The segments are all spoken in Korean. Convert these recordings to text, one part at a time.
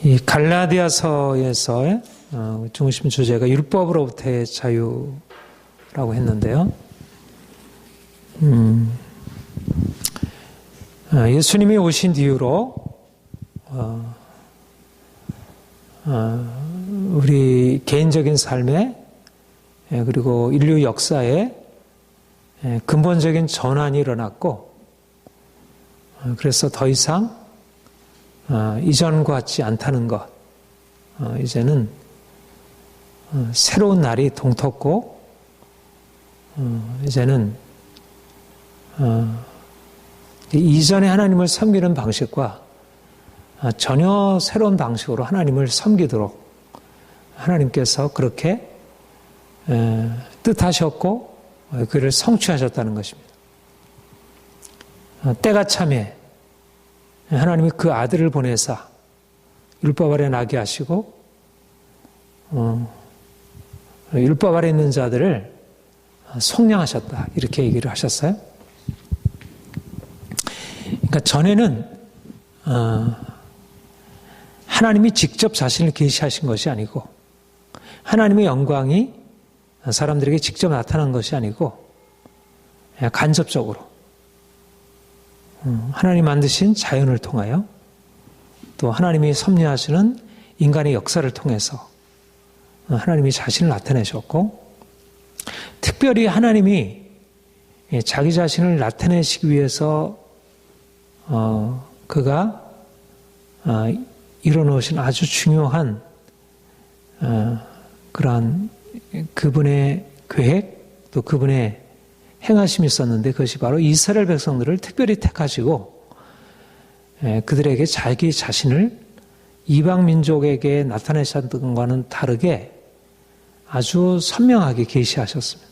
이 갈라디아서에서 중심 주제가 율법으로부터의 자유라고 했는데요. 예수님이 오신 이후로 우리 개인적인 삶에 그리고 인류 역사에 근본적인 전환이 일어났고, 그래서 더 이상 이전과 같지 않다는 것, 이제는 새로운 날이 동텄고, 이제는 이전에 하나님을 섬기는 방식과 전혀 새로운 방식으로 하나님을 섬기도록 하나님께서 그렇게 뜻하셨고 그를 성취하셨다는 것입니다. 때가 참에 하나님이 그 아들을 보내사 율법 아래 나게 하시고 율법 아래 있는 자들을 속량하셨다, 이렇게 얘기를 하셨어요. 그러니까 전에는 하나님이 직접 자신을 계시하신 것이 아니고, 하나님의 영광이 사람들에게 직접 나타난 것이 아니고 간접적으로 하나님 만드신 자연을 통하여, 또 하나님이 섭리하시는 인간의 역사를 통해서 하나님이 자신을 나타내셨고, 특별히 하나님이 자기 자신을 나타내시기 위해서 그가 이뤄놓으신 아주 중요한 그러한 그분의 계획, 또 그분의 행하심이 있었는데, 그것이 바로 이스라엘 백성들을 특별히 택하시고 그들에게 자기 자신을 이방 민족에게 나타내셨던 것과는 다르게 아주 선명하게 계시하셨습니다.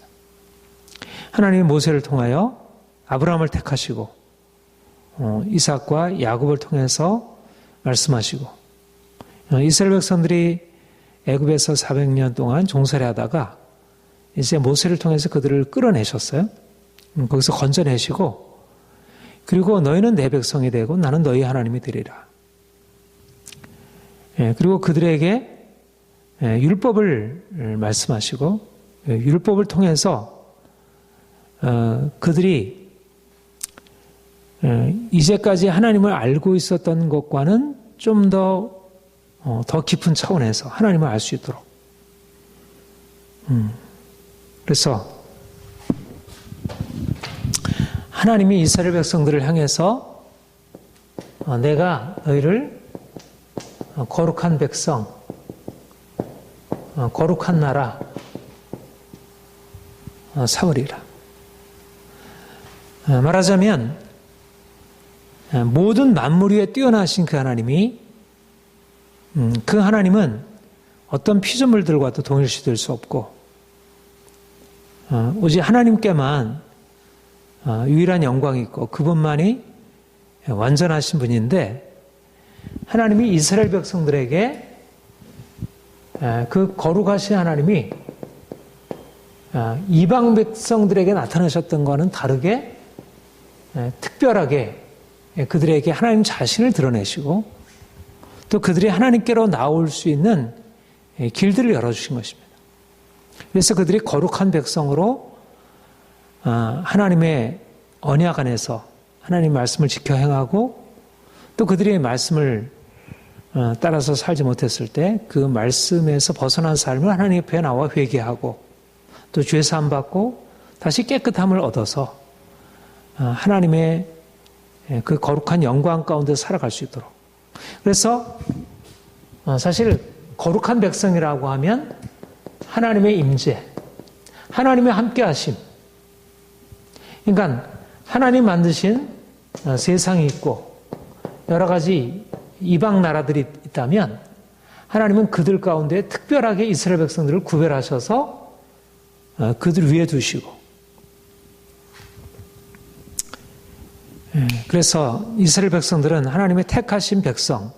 하나님이 모세를 통하여 아브라함을 택하시고 이삭과 야곱을 통해서 말씀하시고, 이스라엘 백성들이 애굽에서 400년 동안 종살이 하다가 이제 모세를 통해서 그들을 끌어내셨어요. 거기서 건져내시고, 그리고 너희는 내 백성이 되고 나는 너희 하나님이 되리라. 그리고 그들에게 율법을 말씀하시고, 율법을 통해서 그들이 이제까지 하나님을 알고 있었던 것과는 좀 더 깊은 차원에서 하나님을 알 수 있도록. 그래서 하나님이 이스라엘 백성들을 향해서 내가 너희를 거룩한 백성, 거룩한 나라 삼으리라. 말하자면 모든 만물 위에 뛰어나신 그 하나님이, 그 하나님은 어떤 피조물들과도 동일시될 수 없고 오직 하나님께만 유일한 영광이 있고 그분만이 완전하신 분인데, 하나님이 이스라엘 백성들에게 그 거룩하신 하나님이 이방 백성들에게 나타나셨던 것과는 다르게 특별하게 그들에게 하나님 자신을 드러내시고, 또 그들이 하나님께로 나올 수 있는 길들을 열어주신 것입니다. 그래서 그들이 거룩한 백성으로 하나님의 언약 안에서 하나님 말씀을 지켜 행하고, 또 그들의 말씀을 따라서 살지 못했을 때 그 말씀에서 벗어난 삶을 하나님 앞에 나와 회개하고, 또 죄사함 받고 다시 깨끗함을 얻어서 하나님의 그 거룩한 영광 가운데 살아갈 수 있도록. 그래서 사실 거룩한 백성이라고 하면 하나님의 임재, 하나님의 함께하심. 그러니까 하나님 만드신 세상이 있고 여러 가지 이방 나라들이 있다면, 하나님은 그들 가운데 특별하게 이스라엘 백성들을 구별하셔서 그들 위에 두시고, 그래서 이스라엘 백성들은 하나님의 택하신 백성,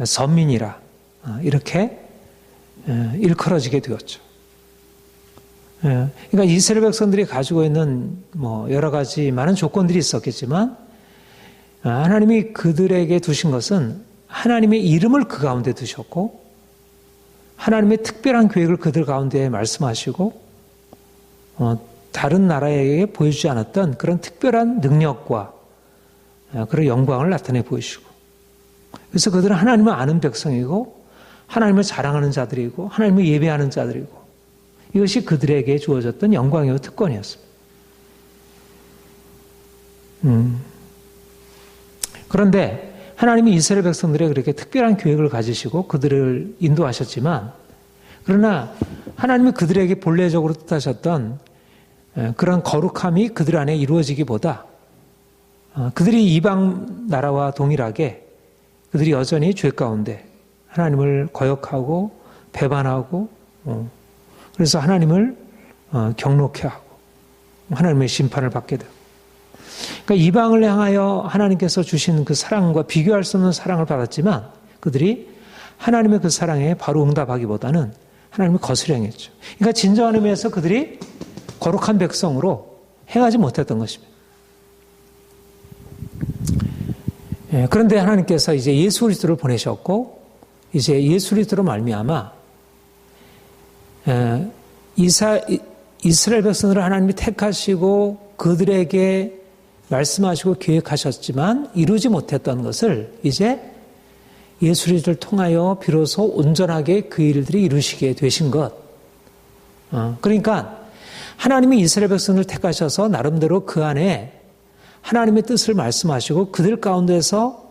선민이라 이렇게 일컬어지게 되었죠. 그러니까 이스라엘 백성들이 가지고 있는 여러 가지 많은 조건들이 있었겠지만, 하나님이 그들에게 두신 것은 하나님의 이름을 그 가운데 두셨고 하나님의 특별한 계획을 그들 가운데 말씀하시고 다른 나라에게 보여주지 않았던 그런 특별한 능력과 그런 영광을 나타내 보이시고 그래서 그들은 하나님을 아는 백성이고 하나님을 자랑하는 자들이고 하나님을 예배하는 자들이고 이것이 그들에게 주어졌던 영광이요 특권이었습니다. 그런데 하나님이 이스라엘 백성들의 그렇게 특별한 계획을 가지시고 그들을 인도하셨지만 그러나 하나님이 그들에게 본래적으로 뜻하셨던 그런 거룩함이 그들 안에 이루어지기보다 그들이 이방 나라와 동일하게 그들이 여전히 죄 가운데 하나님을 거역하고 배반하고 그래서 하나님을 경록해 하고 하나님의 심판을 받게 되고 그러니까 이방을 향하여 하나님께서 주신 그 사랑과 비교할 수 없는 사랑을 받았지만 그들이 하나님의 그 사랑에 바로 응답하기보다는 하나님을 거스려 행했죠. 그러니까 진정한 의미에서 그들이 거룩한 백성으로 행하지 못했던 것입니다. 그런데 하나님께서 이제 예수 그리스도를 보내셨고 이제 예수 그리스도로 말미암아 이스라엘 백성들을 하나님이 택하시고 그들에게 말씀하시고 계획하셨지만 이루지 못했던 것을 이제 예수 그리스도를 통하여 비로소 온전하게 그 일들이 이루시게 되신 것. 그러니까 하나님이 이스라엘 백성을 택하셔서 나름대로 그 안에 하나님의 뜻을 말씀하시고 그들 가운데서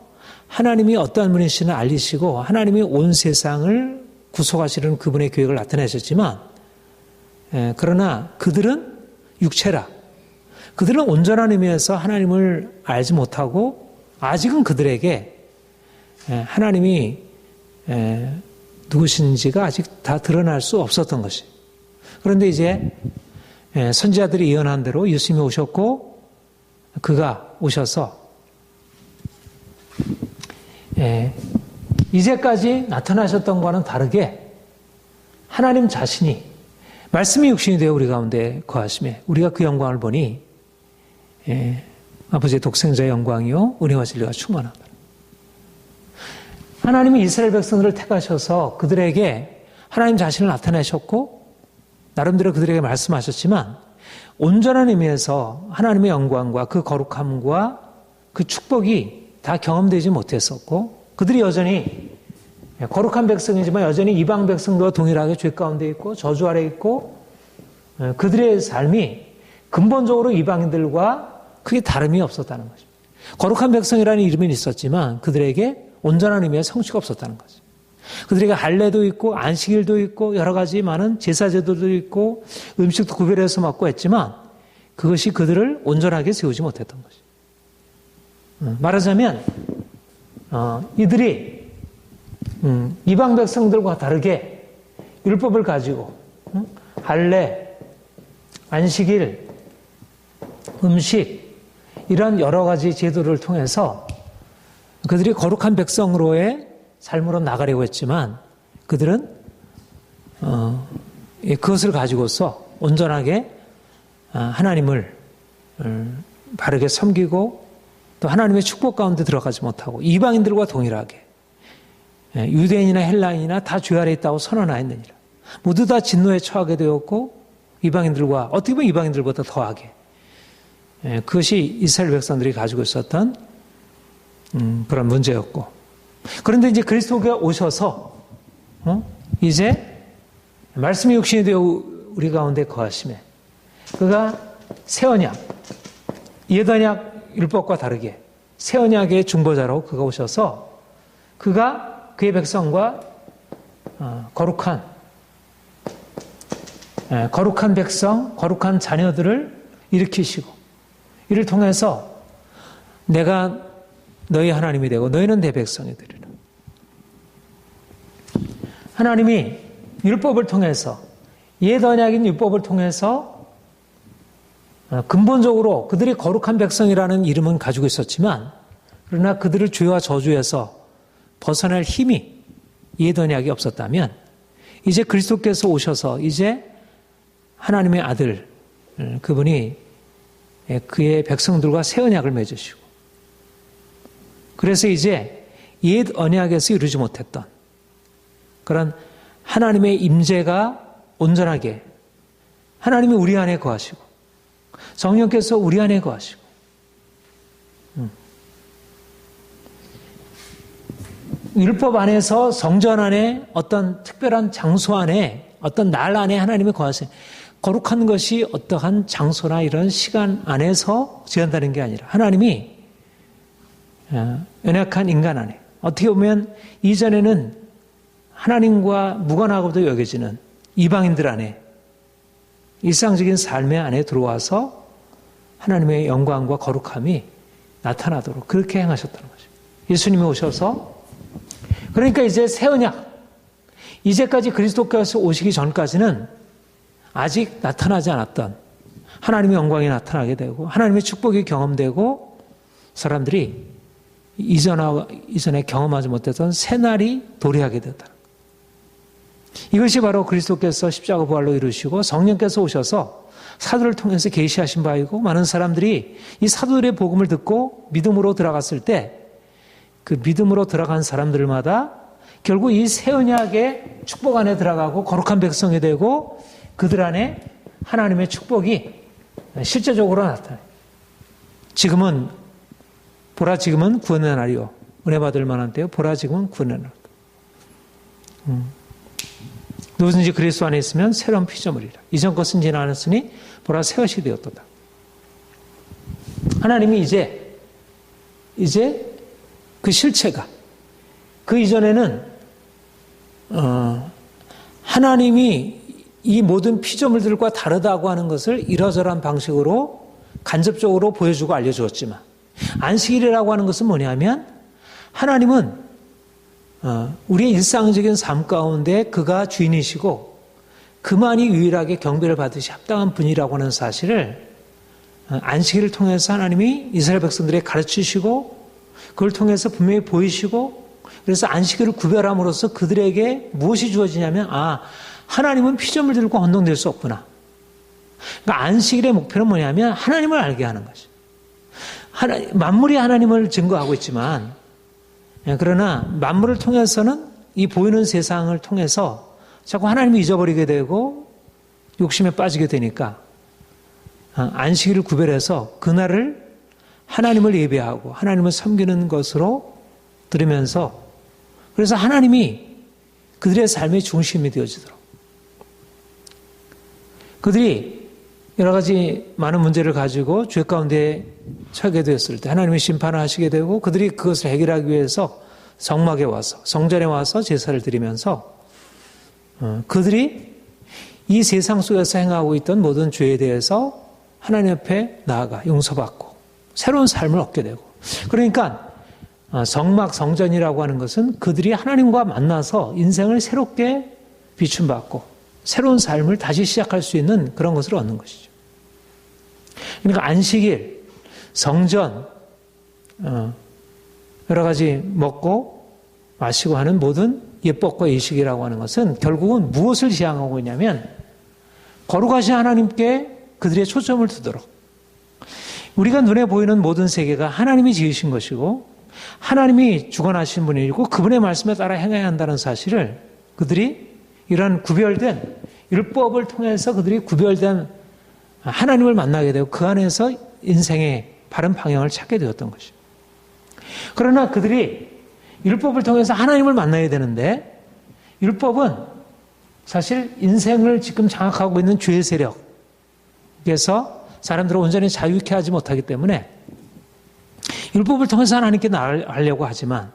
하나님이 어떠한 분이시는 알리시고 하나님이 온 세상을 구속하시는 그분의 계획을 나타내셨지만 그러나 그들은 육체라. 그들은 온전한 의미에서 하나님을 알지 못하고 아직은 그들에게 하나님이 누구신지가 아직 다 드러날 수 없었던 것이. 그런데 이제 선지자들이 예언한 대로 예수님이 오셨고 그가 오셔서 이제까지 나타나셨던 것과는 다르게 하나님 자신이 말씀이 육신이 되어 우리 가운데 거하심에 우리가 그 영광을 보니 아버지의 독생자의 영광이요 은혜와 진리가 충만하다. 하나님이 이스라엘 백성들을 택하셔서 그들에게 하나님 자신을 나타내셨고 나름대로 그들에게 말씀하셨지만 온전한 의미에서 하나님의 영광과 그 거룩함과 그 축복이 다 경험되지 못했었고 그들이 여전히 거룩한 백성이지만 여전히 이방 백성들과 동일하게 죄 가운데 있고 저주 아래 있고 그들의 삶이 근본적으로 이방인들과 크게 다름이 없었다는 것입니다. 거룩한 백성이라는 이름은 있었지만 그들에게 온전한 의미의 성취가 없었다는 거죠. 그들에게 할례도 있고 안식일도 있고 여러 가지 많은 제사제도도 있고 음식도 구별해서 먹고 했지만 그것이 그들을 온전하게 세우지 못했던 것이죠. 말하자면 이들이 이방 백성들과 다르게 율법을 가지고 할례, 안식일, 음식 이런 여러 가지 제도를 통해서 그들이 거룩한 백성으로의 삶으로 나가려고 했지만 그들은 그것을 가지고서 온전하게 하나님을 바르게 섬기고 또 하나님의 축복 가운데 들어가지 못하고 이방인들과 동일하게 유대인이나 헬라인이나 다 죄 아래 있다고 선언하였느니라. 모두 다 진노에 처하게 되었고 이방인들과 어떻게 보면 이방인들보다 더하게 그것이 이스라엘 백성들이 가지고 있었던 그런 문제였고 그런데 이제 그리스도가 오셔서 이제 말씀이 육신이 되어 우리 가운데 거하심에 그가 새 언약 옛 언약 율법과 다르게 새 언약의 중보자로 그가 오셔서 그가 그의 백성과 거룩한 백성, 거룩한 자녀들을 일으키시고 이를 통해서 내가 너희 하나님이 되고 너희는 내 백성이 되리라. 하나님이 율법을 통해서 옛 언약인 율법을 통해서 근본적으로 그들이 거룩한 백성이라는 이름은 가지고 있었지만 그러나 그들을 죄와 저주에서 벗어날 힘이 옛 언약이 없었다면 이제 그리스도께서 오셔서 이제 하나님의 아들 그분이 그의 백성들과 새 언약을 맺으시고 그래서 이제 옛 언약에서 이루지 못했던 그런 하나님의 임재가 온전하게 하나님이 우리 안에 거하시고 성령께서 우리 안에 거하시고 율법 안에서 성전 안에 어떤 특별한 장소 안에 어떤 날 안에 하나님이 거하세요. 거룩한 것이 어떠한 장소나 이런 시간 안에서 지한다는 게 아니라 하나님이 연약한 인간 안에 어떻게 보면 이전에는 하나님과 무관하고도 여겨지는 이방인들 안에 일상적인 삶의 안에 들어와서 하나님의 영광과 거룩함이 나타나도록 그렇게 행하셨다는 거죠. 예수님이 오셔서 그러니까 이제 새 언약 이제까지 그리스도께서 오시기 전까지는 아직 나타나지 않았던 하나님의 영광이 나타나게 되고 하나님의 축복이 경험되고 사람들이 이전에 경험하지 못했던 새날이 도래하게 되었다. 이것이 바로 그리스도께서 십자가 부활로 이루시고 성령께서 오셔서 사도를 통해서 계시하신 바이고 많은 사람들이 이 사도들의 복음을 듣고 믿음으로 들어갔을 때 그 믿음으로 들어간 사람들마다 결국 이 새 언약의 축복 안에 들어가고 거룩한 백성이 되고 그들 안에 하나님의 축복이 실제적으로 나타나요. 지금은 구원의 날이요 은혜 받을 만한 때요 보라 지금은 구원의 날. 누구든지 그리스도 안에 있으면 새로운 피조물이라. 이전 것은 지나갔으니 보라 새 것이 되었도다. 하나님이 이제 그 실체가 그 이전에는 하나님이 이 모든 피조물들과 다르다고 하는 것을 이러저러한 방식으로 간접적으로 보여주고 알려주었지만 안식일이라고 하는 것은 뭐냐면 하나님은 우리의 일상적인 삶 가운데 그가 주인이시고 그만이 유일하게 경배를 받으시 합당한 분이라고 하는 사실을 안식일을 통해서 하나님이 이스라엘 백성들에게 가르치시고 그걸 통해서 분명히 보이시고 그래서 안식일을 구별함으로써 그들에게 무엇이 주어지냐면 하나님은 피조물들과 혼동될 수 없구나. 그러니까 안식일의 목표는 뭐냐면 하나님을 알게 하는 것이죠. 만물이 하나님을 증거하고 있지만 그러나 만물을 통해서는 이 보이는 세상을 통해서 자꾸 하나님을 잊어버리게 되고 욕심에 빠지게 되니까 안식일을 구별해서 그날을 하나님을 예배하고 하나님을 섬기는 것으로 들으면서 그래서 하나님이 그들의 삶의 중심이 되어지도록 그들이 여러 가지 많은 문제를 가지고 죄 가운데 처하게 되었을 때 하나님이 심판을 하시게 되고 그들이 그것을 해결하기 위해서 성막에 와서 성전에 와서 제사를 드리면서 그들이 이 세상 속에서 행하고 있던 모든 죄에 대해서 하나님 앞에 나아가 용서받고 새로운 삶을 얻게 되고 그러니까 성막 성전이라고 하는 것은 그들이 하나님과 만나서 인생을 새롭게 비춤받고 새로운 삶을 다시 시작할 수 있는 그런 것을 얻는 것이죠. 그러니까 안식일, 성전, 여러 가지 먹고 마시고 하는 모든 예법과 의식이라고 하는 것은 결국은 무엇을 지향하고 있냐면 거룩하신 하나님께 그들의 초점을 두도록 우리가 눈에 보이는 모든 세계가 하나님이 지으신 것이고 하나님이 주관하신 분이고 그분의 말씀에 따라 행해야 한다는 사실을 그들이 이런 구별된 율법을 통해서 그들이 구별된 하나님을 만나게 되고 그 안에서 인생의 바른 방향을 찾게 되었던 것이죠. 그러나 그들이 율법을 통해서 하나님을 만나야 되는데 율법은 사실 인생을 지금 장악하고 있는 죄의 세력에서 사람들을 온전히 자유케 하지 못하기 때문에 율법을 통해서 하나님께 나아가려고 하지만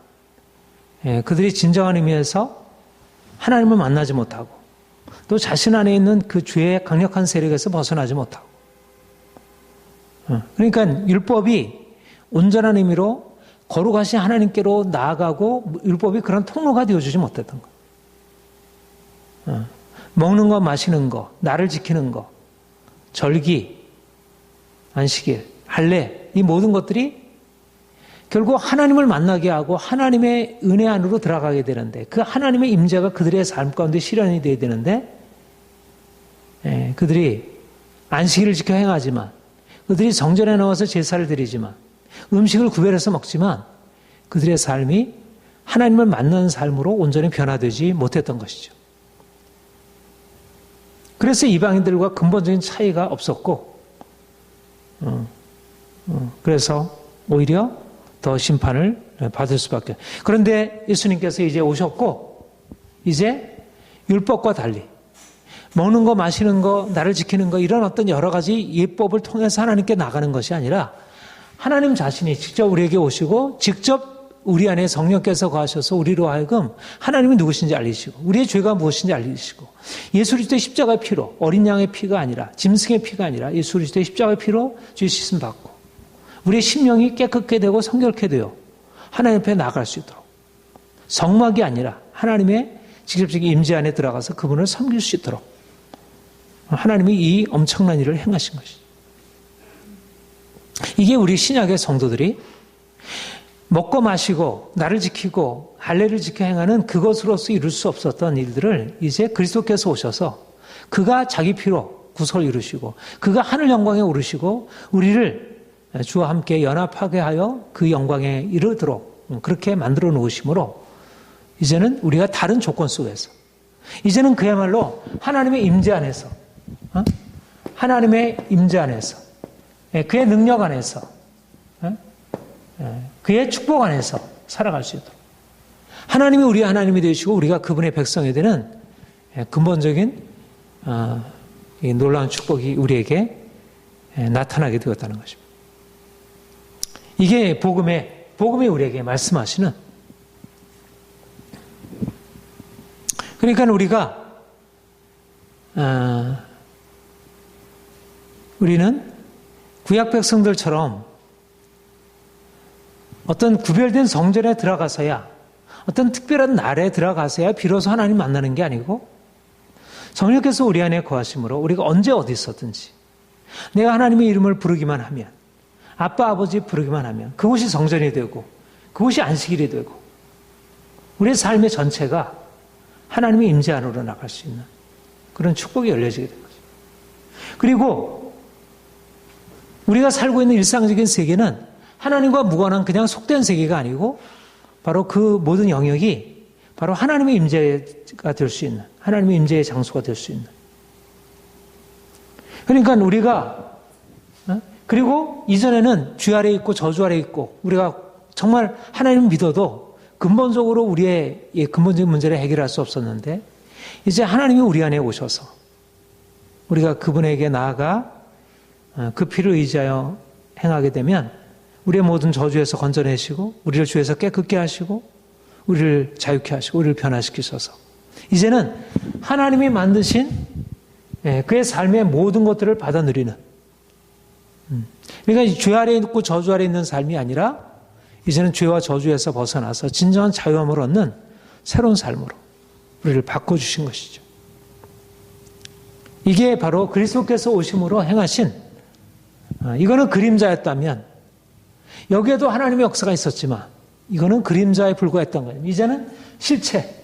그들이 진정한 의미에서 하나님을 만나지 못하고 또 자신 안에 있는 그 죄의 강력한 세력에서 벗어나지 못하고 그러니까 율법이 온전한 의미로 거룩하신 하나님께로 나아가고 율법이 그런 통로가 되어주지 못했던 것. 먹는 거 마시는 거 나를 지키는 거 절기 안식일 할례 이 모든 것들이 결국 하나님을 만나게 하고 하나님의 은혜 안으로 들어가게 되는데 그 하나님의 임재가 그들의 삶 가운데 실현이 되어야 되는데 그들이 안식일을 지켜 행하지만 그들이 성전에 나와서 제사를 드리지만 음식을 구별해서 먹지만 그들의 삶이 하나님을 만나는 삶으로 온전히 변화되지 못했던 것이죠. 그래서 이방인들과 근본적인 차이가 없었고, 그래서 오히려 더 심판을 받을 수밖에. 그런데 예수님께서 이제 오셨고, 이제 율법과 달리 먹는 거, 마시는 거, 나를 지키는 거, 이런 어떤 여러 가지 예법을 통해서 하나님께 나가는 것이 아니라 하나님 자신이 직접 우리에게 오시고 직접 우리 안에 성령께서 거하셔서 우리로 하여금 하나님이 누구신지 알리시고 우리의 죄가 무엇인지 알리시고 예수 그리스도의 십자가의 피로, 어린 양의 피가 아니라 짐승의 피가 아니라 예수 그리스도의 십자가의 피로 죄 씻음 받고 우리의 심령이 깨끗게 되고 성결케 되어 하나님 앞에 나아갈 수 있도록 성막이 아니라 하나님의 직접적인 임재 안에 들어가서 그분을 섬길 수 있도록 하나님이 이 엄청난 일을 행하신 것이죠. 이게 우리 신약의 성도들이 먹고 마시고 나를 지키고 할례를 지켜 행하는 그것으로서 이룰 수 없었던 일들을 이제 그리스도께서 오셔서 그가 자기 피로 구속을 이루시고 그가 하늘 영광에 오르시고 우리를 주와 함께 연합하게 하여 그 영광에 이르도록 그렇게 만들어 놓으심으로 이제는 우리가 다른 조건 속에서 이제는 그야말로 하나님의 임재 안에서 하나님의 임재 안에서 그의 능력 안에서 그의 축복 안에서 살아갈 수 있도록 하나님이 우리의 하나님이 되시고 우리가 그분의 백성이 되는 근본적인 놀라운 축복이 우리에게 나타나게 되었다는 것입니다. 이게 복음이 우리에게 말씀하시는 그러니까 우리는 구약 백성들처럼 어떤 구별된 성전에 들어가서야 어떤 특별한 날에 들어가서야 비로소 하나님 만나는 게 아니고 성령께서 우리 안에 거하심으로 우리가 언제 어디 있었든지 내가 하나님의 이름을 부르기만 하면 아빠 아버지 부르기만 하면 그곳이 성전이 되고 그곳이 안식일이 되고 우리의 삶의 전체가 하나님의 임재 안으로 나갈 수 있는 그런 축복이 열려지게 된 거죠. 그리고 우리가 살고 있는 일상적인 세계는 하나님과 무관한 그냥 속된 세계가 아니고 바로 그 모든 영역이 바로 하나님의 임재가 될 수 있는 하나님의 임재의 장소가 될 수 있는 그러니까 우리가 그리고 이전에는 죄 아래 있고 저주 아래 있고 우리가 정말 하나님을 믿어도 근본적으로 우리의 근본적인 문제를 해결할 수 없었는데 이제 하나님이 우리 안에 오셔서 우리가 그분에게 나아가 그 피를 의지하여 행하게 되면 우리의 모든 저주에서 건져내시고 우리를 주에서 깨끗게 하시고 우리를 자유케 하시고 우리를 변화시키셔서 이제는 하나님이 만드신 그의 삶의 모든 것들을 받아 누리는 그러니까 죄 아래 있고 저주 아래 있는 삶이 아니라 이제는 죄와 저주에서 벗어나서 진정한 자유함을 얻는 새로운 삶으로 우리를 바꿔주신 것이죠. 이게 바로 그리스도께서 오심으로 행하신 이거는 그림자였다면 여기에도 하나님의 역사가 있었지만 이거는 그림자에 불과했던 거예요. 이제는 실체,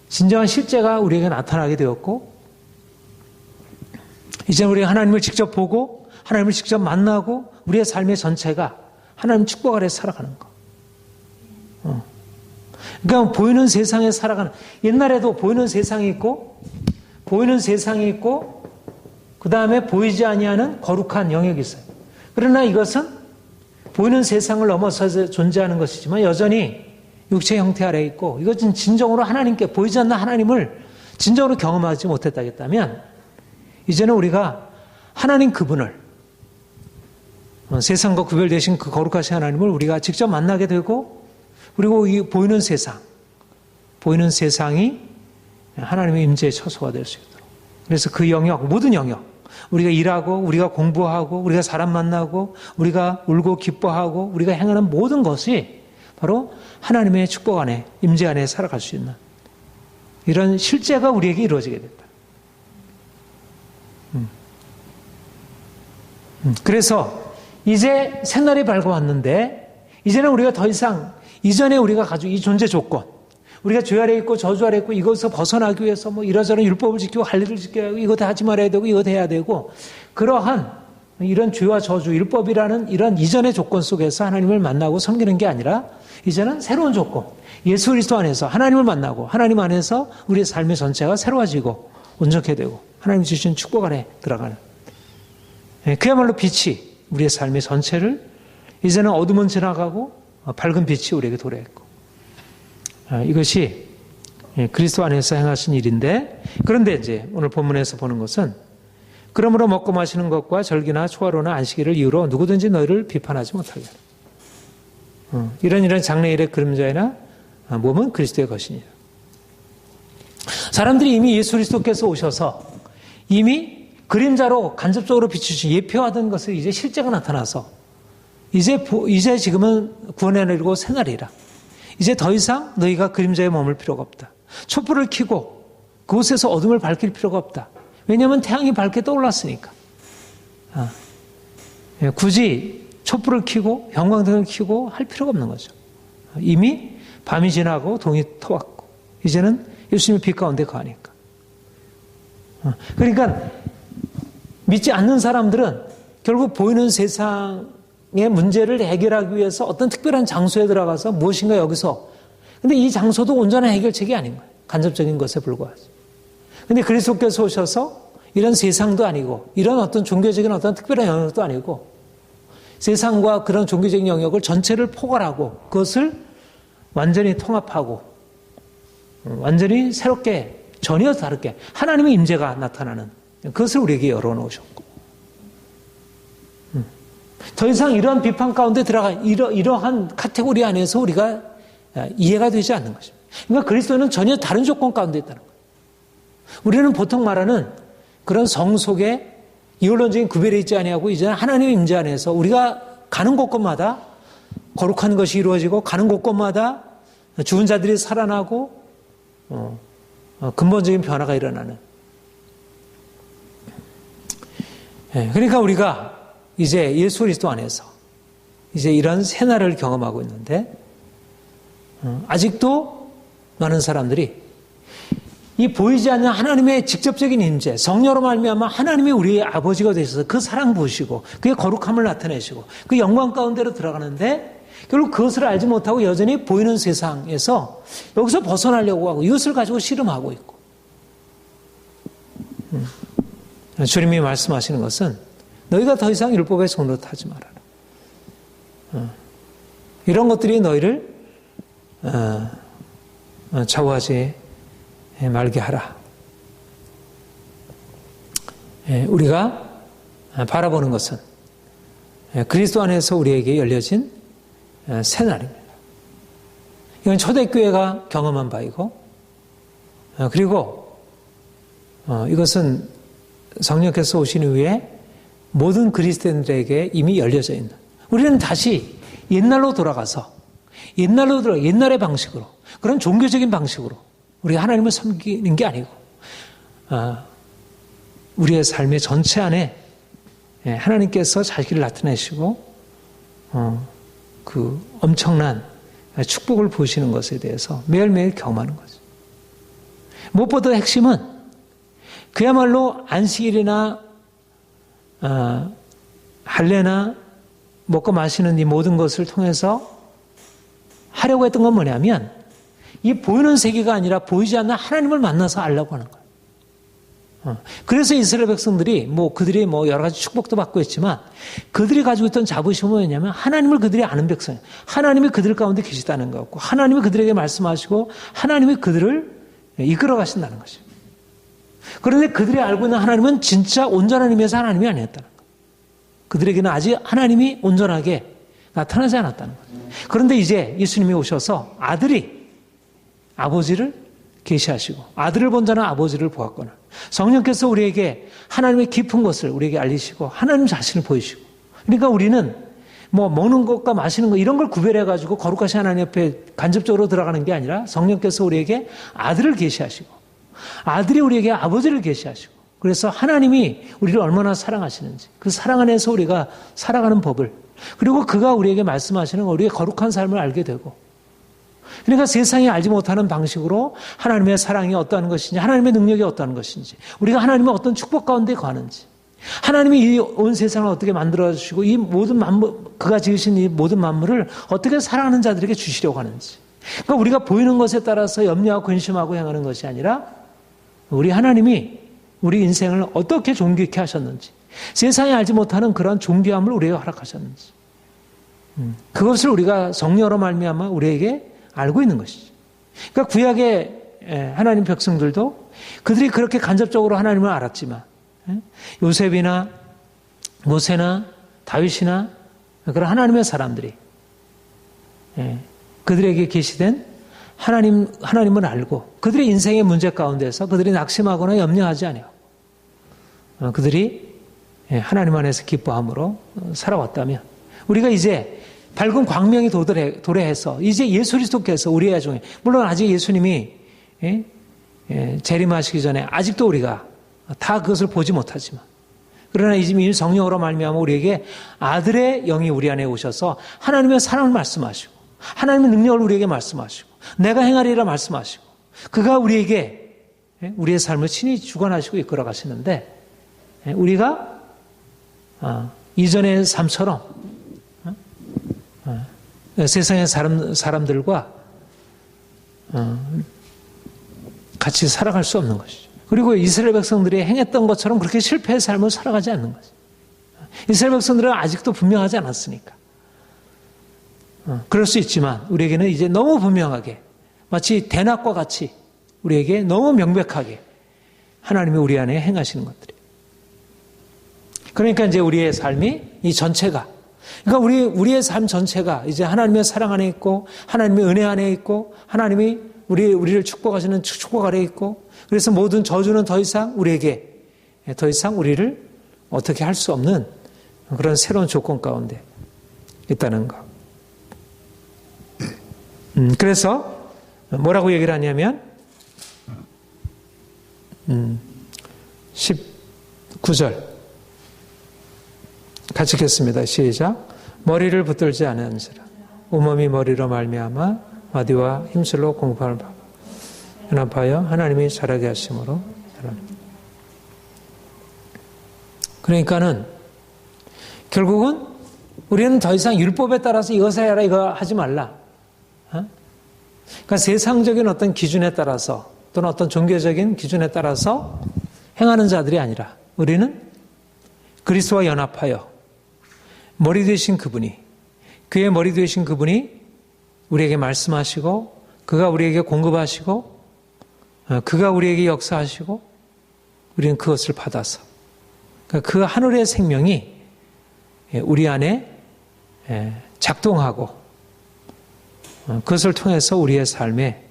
진정한 실제가 우리에게 나타나게 되었고 이제 우리가 하나님을 직접 보고 하나님을 직접 만나고 우리의 삶의 전체가 하나님 축복 아래 살아가는 거. 그러니까 보이는 세상에 살아가는 옛날에도 보이는 세상이 있고 그 다음에 보이지 아니하는 거룩한 영역이 있어요. 그러나 이것은 보이는 세상을 넘어서 존재하는 것이지만 여전히 육체의 형태 아래에 있고 이것은 진정으로 하나님께 보이지 않는 하나님을 진정으로 경험하지 못했다겠다면 이제는 우리가 하나님 그분을 세상과 구별되신 그 거룩하신 하나님을 우리가 직접 만나게 되고 그리고 이 보이는 세상이 하나님의 임재의 처소가 될 수 있도록 그래서 그 영역, 모든 영역 우리가 일하고 우리가 공부하고 우리가 사람 만나고 우리가 울고 기뻐하고 우리가 행하는 모든 것이 바로 하나님의 축복 안에 임재 안에 살아갈 수 있는 이런 실제가 우리에게 이루어지게 됐다. 그래서 이제 새날이 밝아왔는데 이제는 우리가 더 이상 이전에 우리가 가지고 이 존재 조건 우리가 죄 아래 있고 저주 아래 있고 이것에서 벗어나기 위해서 뭐 이러저런 율법을 지키고 할례를 지켜야 하고 이것 하지 말아야 되고 이것 해야 되고 그러한 이런 죄와 저주, 율법이라는 이런 이전의 조건 속에서 하나님을 만나고 섬기는 게 아니라 이제는 새로운 조건, 예수 그리스도 안에서 하나님을 만나고 하나님 안에서 우리의 삶의 전체가 새로워지고 온전케 되고 하나님 주신 축복 안에 들어가는 그야말로 빛이 우리의 삶의 전체를 이제는 어둠은 지나가고 밝은 빛이 우리에게 도래했고 이것이 그리스도 안에서 행하신 일인데 그런데 이제 오늘 본문에서 보는 것은 그러므로 먹고 마시는 것과 절기나 초하루나 안식일을 이유로 누구든지 너희를 비판하지 못하게 이런 장래일의 그림자이나 몸은 그리스도의 것이니라. 사람들이 이미 예수 그리스도께서 오셔서 이미 그림자로 간접적으로 비추신 예표하던 것을 이제 실제가 나타나서 이제 지금은 구원에 이르고 새날이라. 이제 더 이상 너희가 그림자에 머물 필요가 없다. 촛불을 켜고 그곳에서 어둠을 밝힐 필요가 없다. 왜냐하면 태양이 밝게 떠올랐으니까. 굳이 촛불을 켜고 형광등을 켜고 할 필요가 없는 거죠. 이미 밤이 지나고 동이 터왔고 이제는 예수님의 빛 가운데 거하니까. 그러니까 믿지 않는 사람들은 결국 보이는 세상의 문제를 해결하기 위해서 어떤 특별한 장소에 들어가서 무엇인가 여기서 근데 이 장소도 온전한 해결책이 아닌 거예요. 간접적인 것에 불과하죠. 근데 그리스도께서 오셔서 이런 세상도 아니고 이런 어떤 종교적인 어떤 특별한 영역도 아니고 세상과 그런 종교적인 영역을 전체를 포괄하고 그것을 완전히 통합하고 완전히 새롭게 전혀 다르게 하나님의 임재가 나타나는 그것을 우리에게 열어놓으셨고 더 이상 이러한 비판 가운데 들어가 이러한 카테고리 안에서 우리가 이해가 되지 않는 것입니다. 그러니까 그리스도는 전혀 다른 조건 가운데 있다는 거예요. 우리는 보통 말하는 그런 성 속에 이원론적인 구별이 있지 아니하고 이제는 하나님의 임재 안에서 우리가 가는 곳곳마다 거룩한 것이 이루어지고 가는 곳곳마다 죽은 자들이 살아나고 근본적인 변화가 일어나는. 그러니까 우리가 이제 예수 그리스도 안에서 이제 이런 새날을 경험하고 있는데 아직도 많은 사람들이 이 보이지 않는 하나님의 직접적인 임재, 성령으로 말미암아 하나님이 우리의 아버지가 되셔서 그 사랑 부으시고 그의 거룩함을 나타내시고 그 영광 가운데로 들어가는데 결국 그것을 알지 못하고 여전히 보이는 세상에서 여기서 벗어나려고 하고 이것을 가지고 씨름하고 있고 주님이 말씀하시는 것은 너희가 더 이상 율법의 손으로 타지 말아라. 이런 것들이 너희를 좌우하지 말게 하라. 우리가 바라보는 것은 그리스도 안에서 우리에게 열려진 새날입니다. 이건 초대교회가 경험한 바이고 그리고 이것은 성령께서 오신 후에 모든 그리스도인들에게 이미 열려져 있는 우리는 다시 옛날로 돌아가서 옛날의 방식으로 그런 종교적인 방식으로 우리가 하나님을 섬기는 게 아니고 우리의 삶의 전체 안에 하나님께서 자기를 나타내시고 그 엄청난 축복을 보시는 것에 대해서 매일매일 경험하는 거죠. 무엇보다 핵심은 그야말로 안식일이나 할례나 먹고 마시는 이 모든 것을 통해서 하려고 했던 건 뭐냐면 이 보이는 세계가 아니라 보이지 않는 하나님을 만나서 알려고 하는 거예요. 그래서 이스라엘 백성들이 그들이 여러 가지 축복도 받고 있지만 그들이 가지고 있던 자부심은 뭐냐면 하나님을 그들이 아는 백성이에요. 하나님이 그들 가운데 계시다는 것고 하나님이 그들에게 말씀하시고 하나님이 그들을 이끌어 가신다는 것이에요. 그런데 그들이 알고 있는 하나님은 진짜 온전한 의미에서 하나님이 아니었다는 거예요. 그들에게는 아직 하나님이 온전하게 나타나지 않았다는 거예요. 그런데 이제 예수님이 오셔서 아들이 아버지를 계시하시고 아들을 본 자는 아버지를 보았거나 성령께서 우리에게 하나님의 깊은 것을 우리에게 알리시고 하나님 자신을 보이시고 그러니까 우리는 먹는 것과 마시는 것 이런 걸 구별해가지고 거룩하신 하나님 옆에 간접적으로 들어가는 게 아니라 성령께서 우리에게 아들을 계시하시고 아들이 우리에게 아버지를 계시하시고 그래서 하나님이 우리를 얼마나 사랑하시는지 그 사랑 안에서 우리가 살아가는 법을 그리고 그가 우리에게 말씀하시는 우리의 거룩한 삶을 알게 되고 그러니까 세상이 알지 못하는 방식으로 하나님의 사랑이 어떠한 것인지 하나님의 능력이 어떠한 것인지 우리가 하나님의 어떤 축복 가운데 가는지 하나님이 이 온 세상을 어떻게 만들어주시고 이 모든 만물, 그가 지으신 이 모든 만물을 어떻게 사랑하는 자들에게 주시려고 하는지. 그러니까 우리가 보이는 것에 따라서 염려하고 근심하고 행하는 것이 아니라 우리 하나님이 우리 인생을 어떻게 존귀케 하셨는지, 세상이 알지 못하는 그런 존귀함을 우리에게 허락하셨는지, 그것을 우리가 성령으로 말미암아 우리에게 알고 있는 것이죠. 그러니까 구약의 하나님 백성들도 그들이 그렇게 간접적으로 하나님을 알았지만 요셉이나 모세나 다윗이나 그런 하나님의 사람들이 그들에게 계시된 하나님을 알고 그들의 인생의 문제 가운데서 그들이 낙심하거나 염려하지 아니하고 그들이 하나님 안에서 기뻐함으로 살아왔다면 우리가 이제 밝은 광명이 도래해서 이제 예수 그리스도께서 우리의 중에, 물론 아직 예수님이 재림하시기 전에 아직도 우리가 다 그것을 보지 못하지만, 그러나 이제 성령으로 말미암아 우리에게 아들의 영이 우리 안에 오셔서 하나님의 사랑을 말씀하시고 하나님의 능력을 우리에게 말씀하시고 내가 행하리라 말씀하시고 그가 우리에게 우리의 삶을 친히 주관하시고 이끌어 가시는데, 우리가 이전의 삶처럼 세상의 사람들과 같이 살아갈 수 없는 것이죠. 그리고 이스라엘 백성들이 행했던 것처럼 그렇게 실패의 삶을 살아가지 않는 것이죠. 이스라엘 백성들은 아직도 분명하지 않았으니까. 그럴 수 있지만 우리에게는 이제 너무 분명하게, 마치 대낮과 같이 우리에게 너무 명백하게 하나님이 우리 안에 행하시는 것들이. 그러니까 이제 우리의 삶이 이 전체가, 그러니까 우리의 삶 전체가 이제 하나님의 사랑 안에 있고 하나님의 은혜 안에 있고 하나님이 우리를 축복하시는 축복 아래에 있고, 그래서 모든 저주는 더 이상 우리를 어떻게 할 수 없는 그런 새로운 조건 가운데 있다는 것. 그래서 뭐라고 얘기를 하냐면 19절 같이 읽겠습니다. 시작. 머리를 붙들지 않은지라 온몸이 머리로 말미암아 마디와 힘술로 공포함을 받고 연합하여 하나님이 자라게 하심으로. 그러니까는 결국은 우리는 더 이상 율법에 따라서 이것을 해라 이거 하지 말라. 그러니까 세상적인 어떤 기준에 따라서 또는 어떤 종교적인 기준에 따라서 행하는 자들이 아니라 우리는 그리스도와 연합하여 머리 되신 그분이, 그의 머리 되신 그분이 우리에게 말씀하시고 그가 우리에게 공급하시고 그가 우리에게 역사하시고 우리는 그것을 받아서 그 하늘의 생명이 우리 안에 작동하고 그것을 통해서 우리의 삶에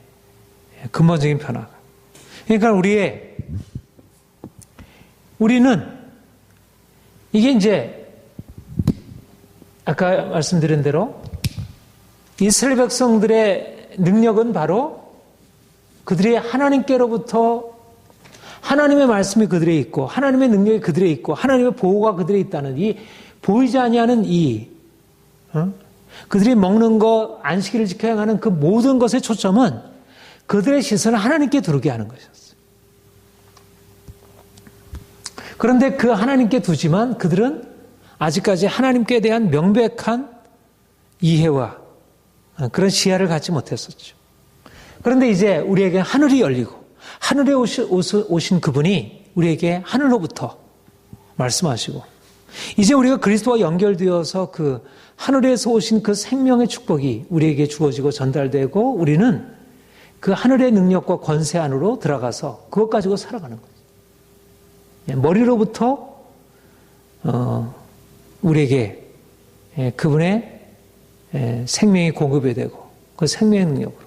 근본적인 변화가. 그러니까 우리는 이게 이제 아까 말씀드린 대로 이스라엘 백성들의 능력은 바로 그들이 하나님께로부터 하나님의 말씀이 그들에 있고 하나님의 능력이 그들에 있고 하나님의 보호가 그들에 있다는 이 보이지 아니하는 그들이 먹는 것, 안식일을 지켜 행하는 그 모든 것의 초점은 그들의 시선을 하나님께 두르게 하는 것이었어요. 그런데 그 하나님께 두지만 그들은 아직까지 하나님께 대한 명백한 이해와 그런 시야를 갖지 못했었죠. 그런데 이제 우리에게 하늘이 열리고 하늘에 오신 그분이 우리에게 하늘로부터 말씀하시고 이제 우리가 그리스도와 연결되어서 그 하늘에서 오신 그 생명의 축복이 우리에게 주어지고 전달되고 우리는 그 하늘의 능력과 권세 안으로 들어가서 그것 가지고 살아가는 거죠. 머리로부터 우리에게 그분의 생명이 공급이 되고 그 생명의 능력으로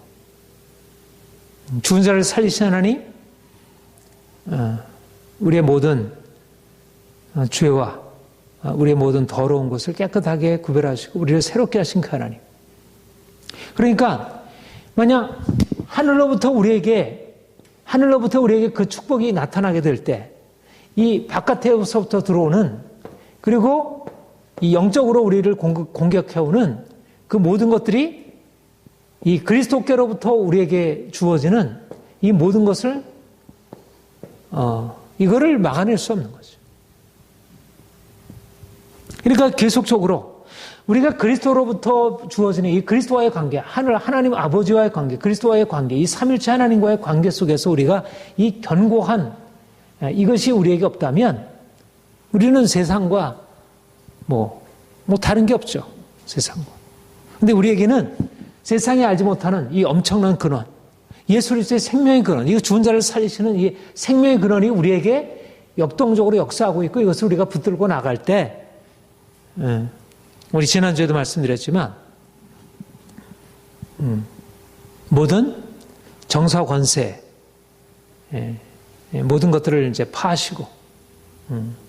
죽은 자를 살리신 하나님, 우리의 모든 죄와 우리의 모든 더러운 것을 깨끗하게 구별하시고 우리를 새롭게 하신 그 하나님. 그러니까 만약 하늘로부터 우리에게 그 축복이 나타나게 될 때 이 바깥에서부터 들어오는 그리고 이 영적으로 우리를 공격해오는 그 모든 것들이 이 그리스도께로부터 우리에게 주어지는 이 모든 것을 이거를 막아낼 수 없는 거죠. 그러니까 계속적으로 우리가 그리스도로부터 주어지는 이 그리스도와의 관계, 하나님 아버지와의 관계, 그리스도와의 관계, 이 삼일체 하나님과의 관계 속에서 우리가 이 견고한 이것이 우리에게 없다면 우리는 세상과 뭐 다른 게 없죠. 세상과. 근데 우리에게는 세상이 알지 못하는 이 엄청난 근원, 예수 그리스도의 생명의 근원, 이 죽은 자를 살리시는 이 생명의 근원이 우리에게 역동적으로 역사하고 있고 이것을 우리가 붙들고 나갈 때 우리 지난주에도 말씀드렸지만 모든 정사 권세 모든 것들을 이제 파하시고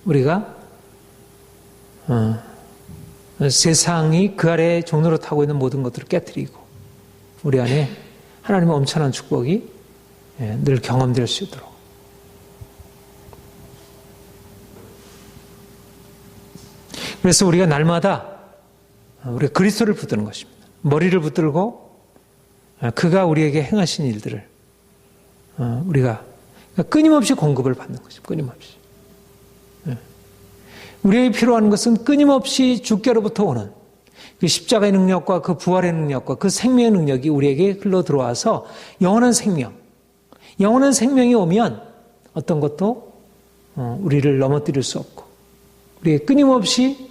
우리가 세상이 그 아래 종로로 타고 있는 모든 것들을 깨뜨리고 우리 안에 하나님의 엄청난 축복이 늘 경험될 수 있도록 그래서 우리가 날마다 우리가 그리스도를 붙드는 것입니다. 머리를 붙들고 그가 우리에게 행하신 일들을 우리가 끊임없이 공급을 받는 것입니다. 끊임없이. 우리에게 필요한 것은 끊임없이 주께로부터 오는 그 십자가의 능력과 그 부활의 능력과 그 생명의 능력이 우리에게 흘러 들어와서 영원한 생명이 오면 어떤 것도 우리를 넘어뜨릴 수 없고 우리의 끊임없이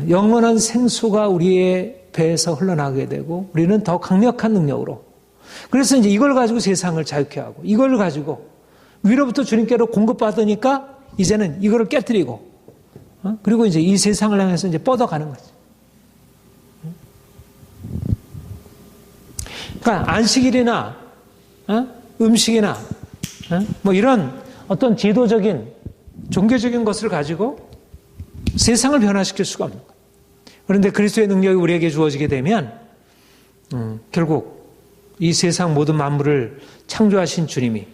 영원한 생수가 우리의 배에서 흘러나가게 되고 우리는 더 강력한 능력으로 그래서 이제 이걸 가지고 세상을 자유케 하고 이걸 가지고 위로부터 주님께로 공급받으니까 이제는 이거를 깨뜨리고 그리고 이제 이 세상을 향해서 이제 뻗어가는 거지. 그러니까 안식일이나 음식이나 뭐 이런 어떤 제도적인 종교적인 것을 가지고 세상을 변화시킬 수가 없는 거예요. 그런데 그리스도의 능력이 우리에게 주어지게 되면 결국 이 세상 모든 만물을 창조하신 주님이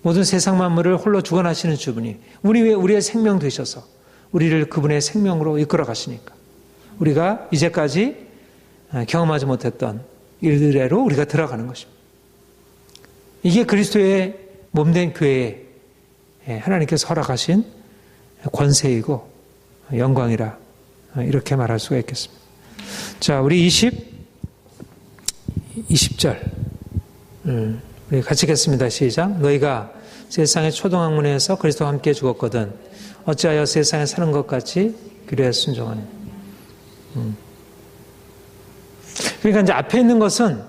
모든 세상 만물을 홀로 주관하시는 주분이 우리의 생명 되셔서 우리를 그분의 생명으로 이끌어 가시니까 우리가 이제까지 경험하지 못했던 일들에로 우리가 들어가는 것입니다. 이게 그리스도의 몸된 교회에 하나님께서 허락하신 권세이고 영광이라 이렇게 말할 수가 있겠습니다. 자, 우리 20절 우리 같이 읽겠습니다. 시작. 너희가 세상의 초동학문에서 그리스도와 함께 죽었거든 어찌하여 세상에 사는 것 같이 그리하여 순종하니. 그러니까 이제 앞에 있는 것은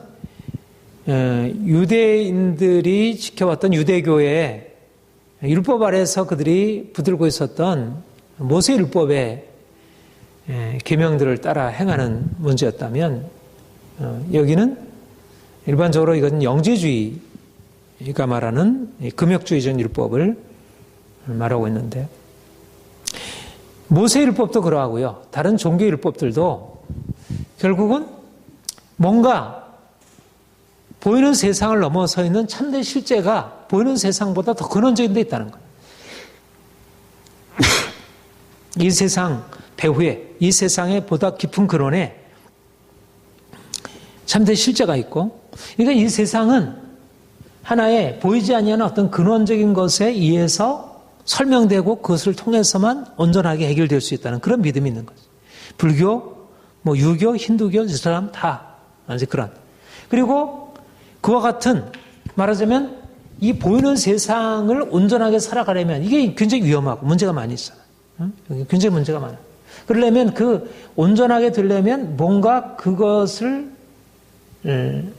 유대인들이 지켜왔던 유대교의 율법 아래에서 그들이 붙들고 있었던 모세 율법의 계명들을 따라 행하는 문제였다면 여기는 일반적으로 이건 영재주의가 말하는 금욕주의적 율법을 말하고 있는데 모세 율법도 그러하고요. 다른 종교 율법들도 결국은 뭔가 보이는 세상을 넘어서 있는 참된 실제가 보이는 세상보다 더 근원적인 데 있다는 거예요. 이 세상 배후에 이 세상의 보다 깊은 근원에 참된 실제가 있고 그러니까 이 세상은 하나의 보이지 아니하는 어떤 근원적인 것에 의해서 설명되고 그것을 통해서만 온전하게 해결될 수 있다는 그런 믿음이 있는 거죠. 불교, 뭐 유교, 힌두교, 이슬람 다 이제 그런. 그리고 그와 같은 말하자면 이 보이는 세상을 온전하게 살아가려면 이게 굉장히 위험하고 문제가 많이 있어요. 굉장히 문제가 많아요. 그러려면 그 온전하게 되려면 뭔가 그것을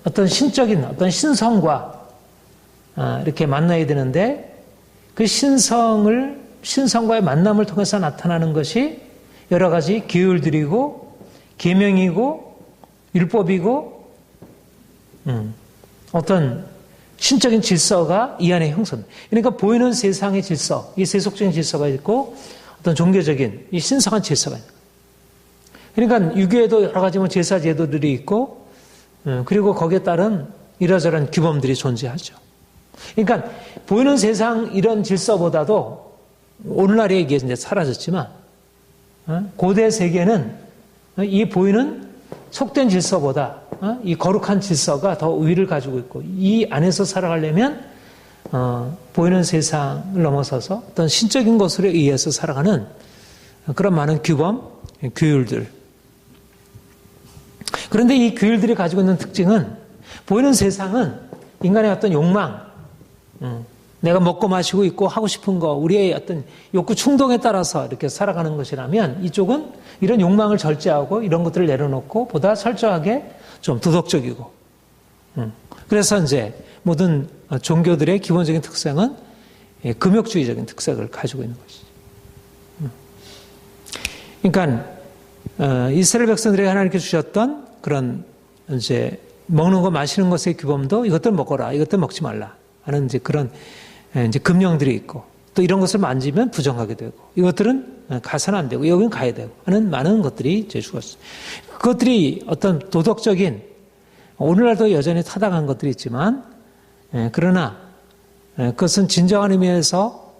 어떤 신적인 어떤 신성과 이렇게 만나야 되는데 그 신성과의 만남을 통해서 나타나는 것이 여러 가지 규율들이고 계명이고 율법이고 어떤 신적인 질서가 이 안에 형성. 그러니까 보이는 세상의 질서, 이 세속적인 질서가 있고 어떤 종교적인 이 신성한 질서가 있는 거예요. 그러니까 유교에도 여러 가지 제사 제도들이 있고 그리고 거기에 따른 이러저러한 규범들이 존재하죠. 그러니까 보이는 세상 이런 질서보다도 오늘날에 이게 이제 사라졌지만 고대 세계는 이 보이는 속된 질서보다 이 거룩한 질서가 더 우위를 가지고 있고 이 안에서 살아가려면 보이는 세상을 넘어서서 어떤 신적인 것으로 의해서 살아가는 그런 많은 규범, 규율들. 그런데 이 규율들이 가지고 있는 특징은 보이는 세상은 인간의 어떤 욕망, 내가 먹고 마시고 있고 하고 싶은 거, 우리의 어떤 욕구 충동에 따라서 이렇게 살아가는 것이라면 이쪽은 이런 욕망을 절제하고 이런 것들을 내려놓고 보다 철저하게 좀 도덕적이고. 그래서 이제 모든 종교들의 기본적인 특성은 금욕주의적인 특색을 가지고 있는 것이죠. 그러니까 이스라엘 백성들에게 하나님께 주셨던 그런 이제 먹는 거 마시는 것의 규범도 이것들 먹어라, 이것들 먹지 말라 하는 이제 그런 이제 금령들이 있고 또 이런 것을 만지면 부정하게 되고 이것들은 가서는 안 되고 여기는 가야 되고 하는 많은 것들이 이제 죽었어요. 그것들이 어떤 도덕적인 오늘날도 여전히 타당한 것들이 있지만 그러나 그것은 진정한 의미에서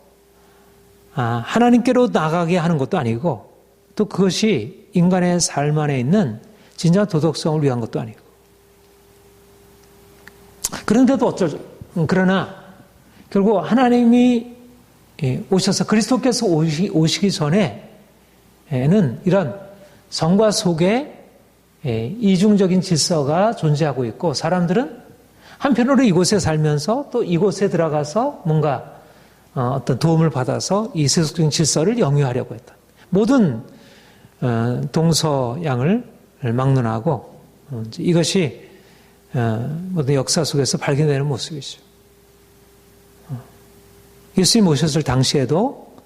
하나님께로 나가게 하는 것도 아니고 또 그것이 인간의 삶 안에 있는 진정한 도덕성을 위한 것도 아니고 그런데도 그러나 결국 하나님이 오셔서 그리스도께서 오시기 전에는 이런 성과 속에 이중적인 질서가 존재하고 있고 사람들은 한편으로 이곳에 살면서 또 이곳에 들어가서 뭔가 어떤 도움을 받아서 이 세속적인 질서를 영위하려고 했다. 모든 동서양을 막론하고 이것이 모든 역사 속에서 발견되는 모습이죠. 예수님 오셨을 당시에도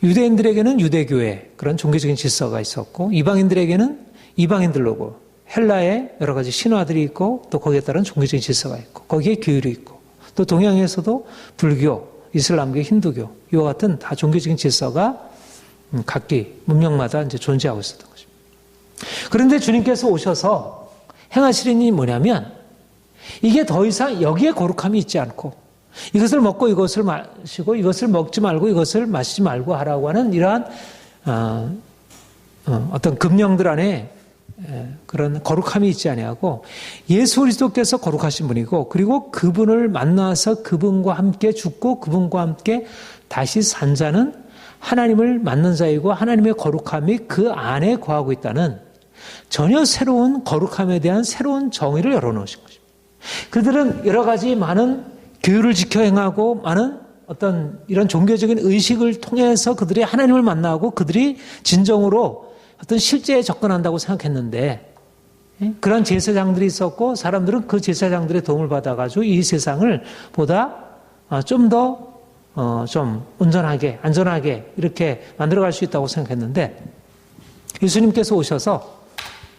유대인들에게는 유대교회 그런 종교적인 질서가 있었고 이방인들에게는 이방인들로고 헬라의 여러 가지 신화들이 있고 또 거기에 따른 종교적인 질서가 있고 거기에 규율이 있고 또 동양에서도 불교, 이슬람교, 힌두교 이와 같은 다 종교적인 질서가 각기 문명마다 이제 존재하고 있었던 것입니다. 그런데 주님께서 오셔서 행하실 일이 뭐냐면 이게 더 이상 여기에 거룩함이 있지 않고 이것을 먹고 이것을 마시고 이것을 먹지 말고 이것을 마시지 말고 하라고 하는 이러한 어떤 금령들 안에 그런 거룩함이 있지 아니하고 예수 그리스도께서 거룩하신 분이고 그리고 그분을 만나서 그분과 함께 죽고 그분과 함께 다시 산 자는 하나님을 만난 자이고 하나님의 거룩함이 그 안에 거하고 있다는 전혀 새로운 거룩함에 대한 새로운 정의를 열어놓으신 것입니다. 그들은 여러 가지 많은 규율을 지켜 행하고 많은 어떤 이런 종교적인 의식을 통해서 그들이 하나님을 만나고 그들이 진정으로 어떤 실제에 접근한다고 생각했는데 그런 제사장들이 있었고 사람들은 그 제사장들의 도움을 받아가지고 이 세상을 보다 좀 더 좀 온전하게 안전하게 이렇게 만들어갈 수 있다고 생각했는데 예수님께서 오셔서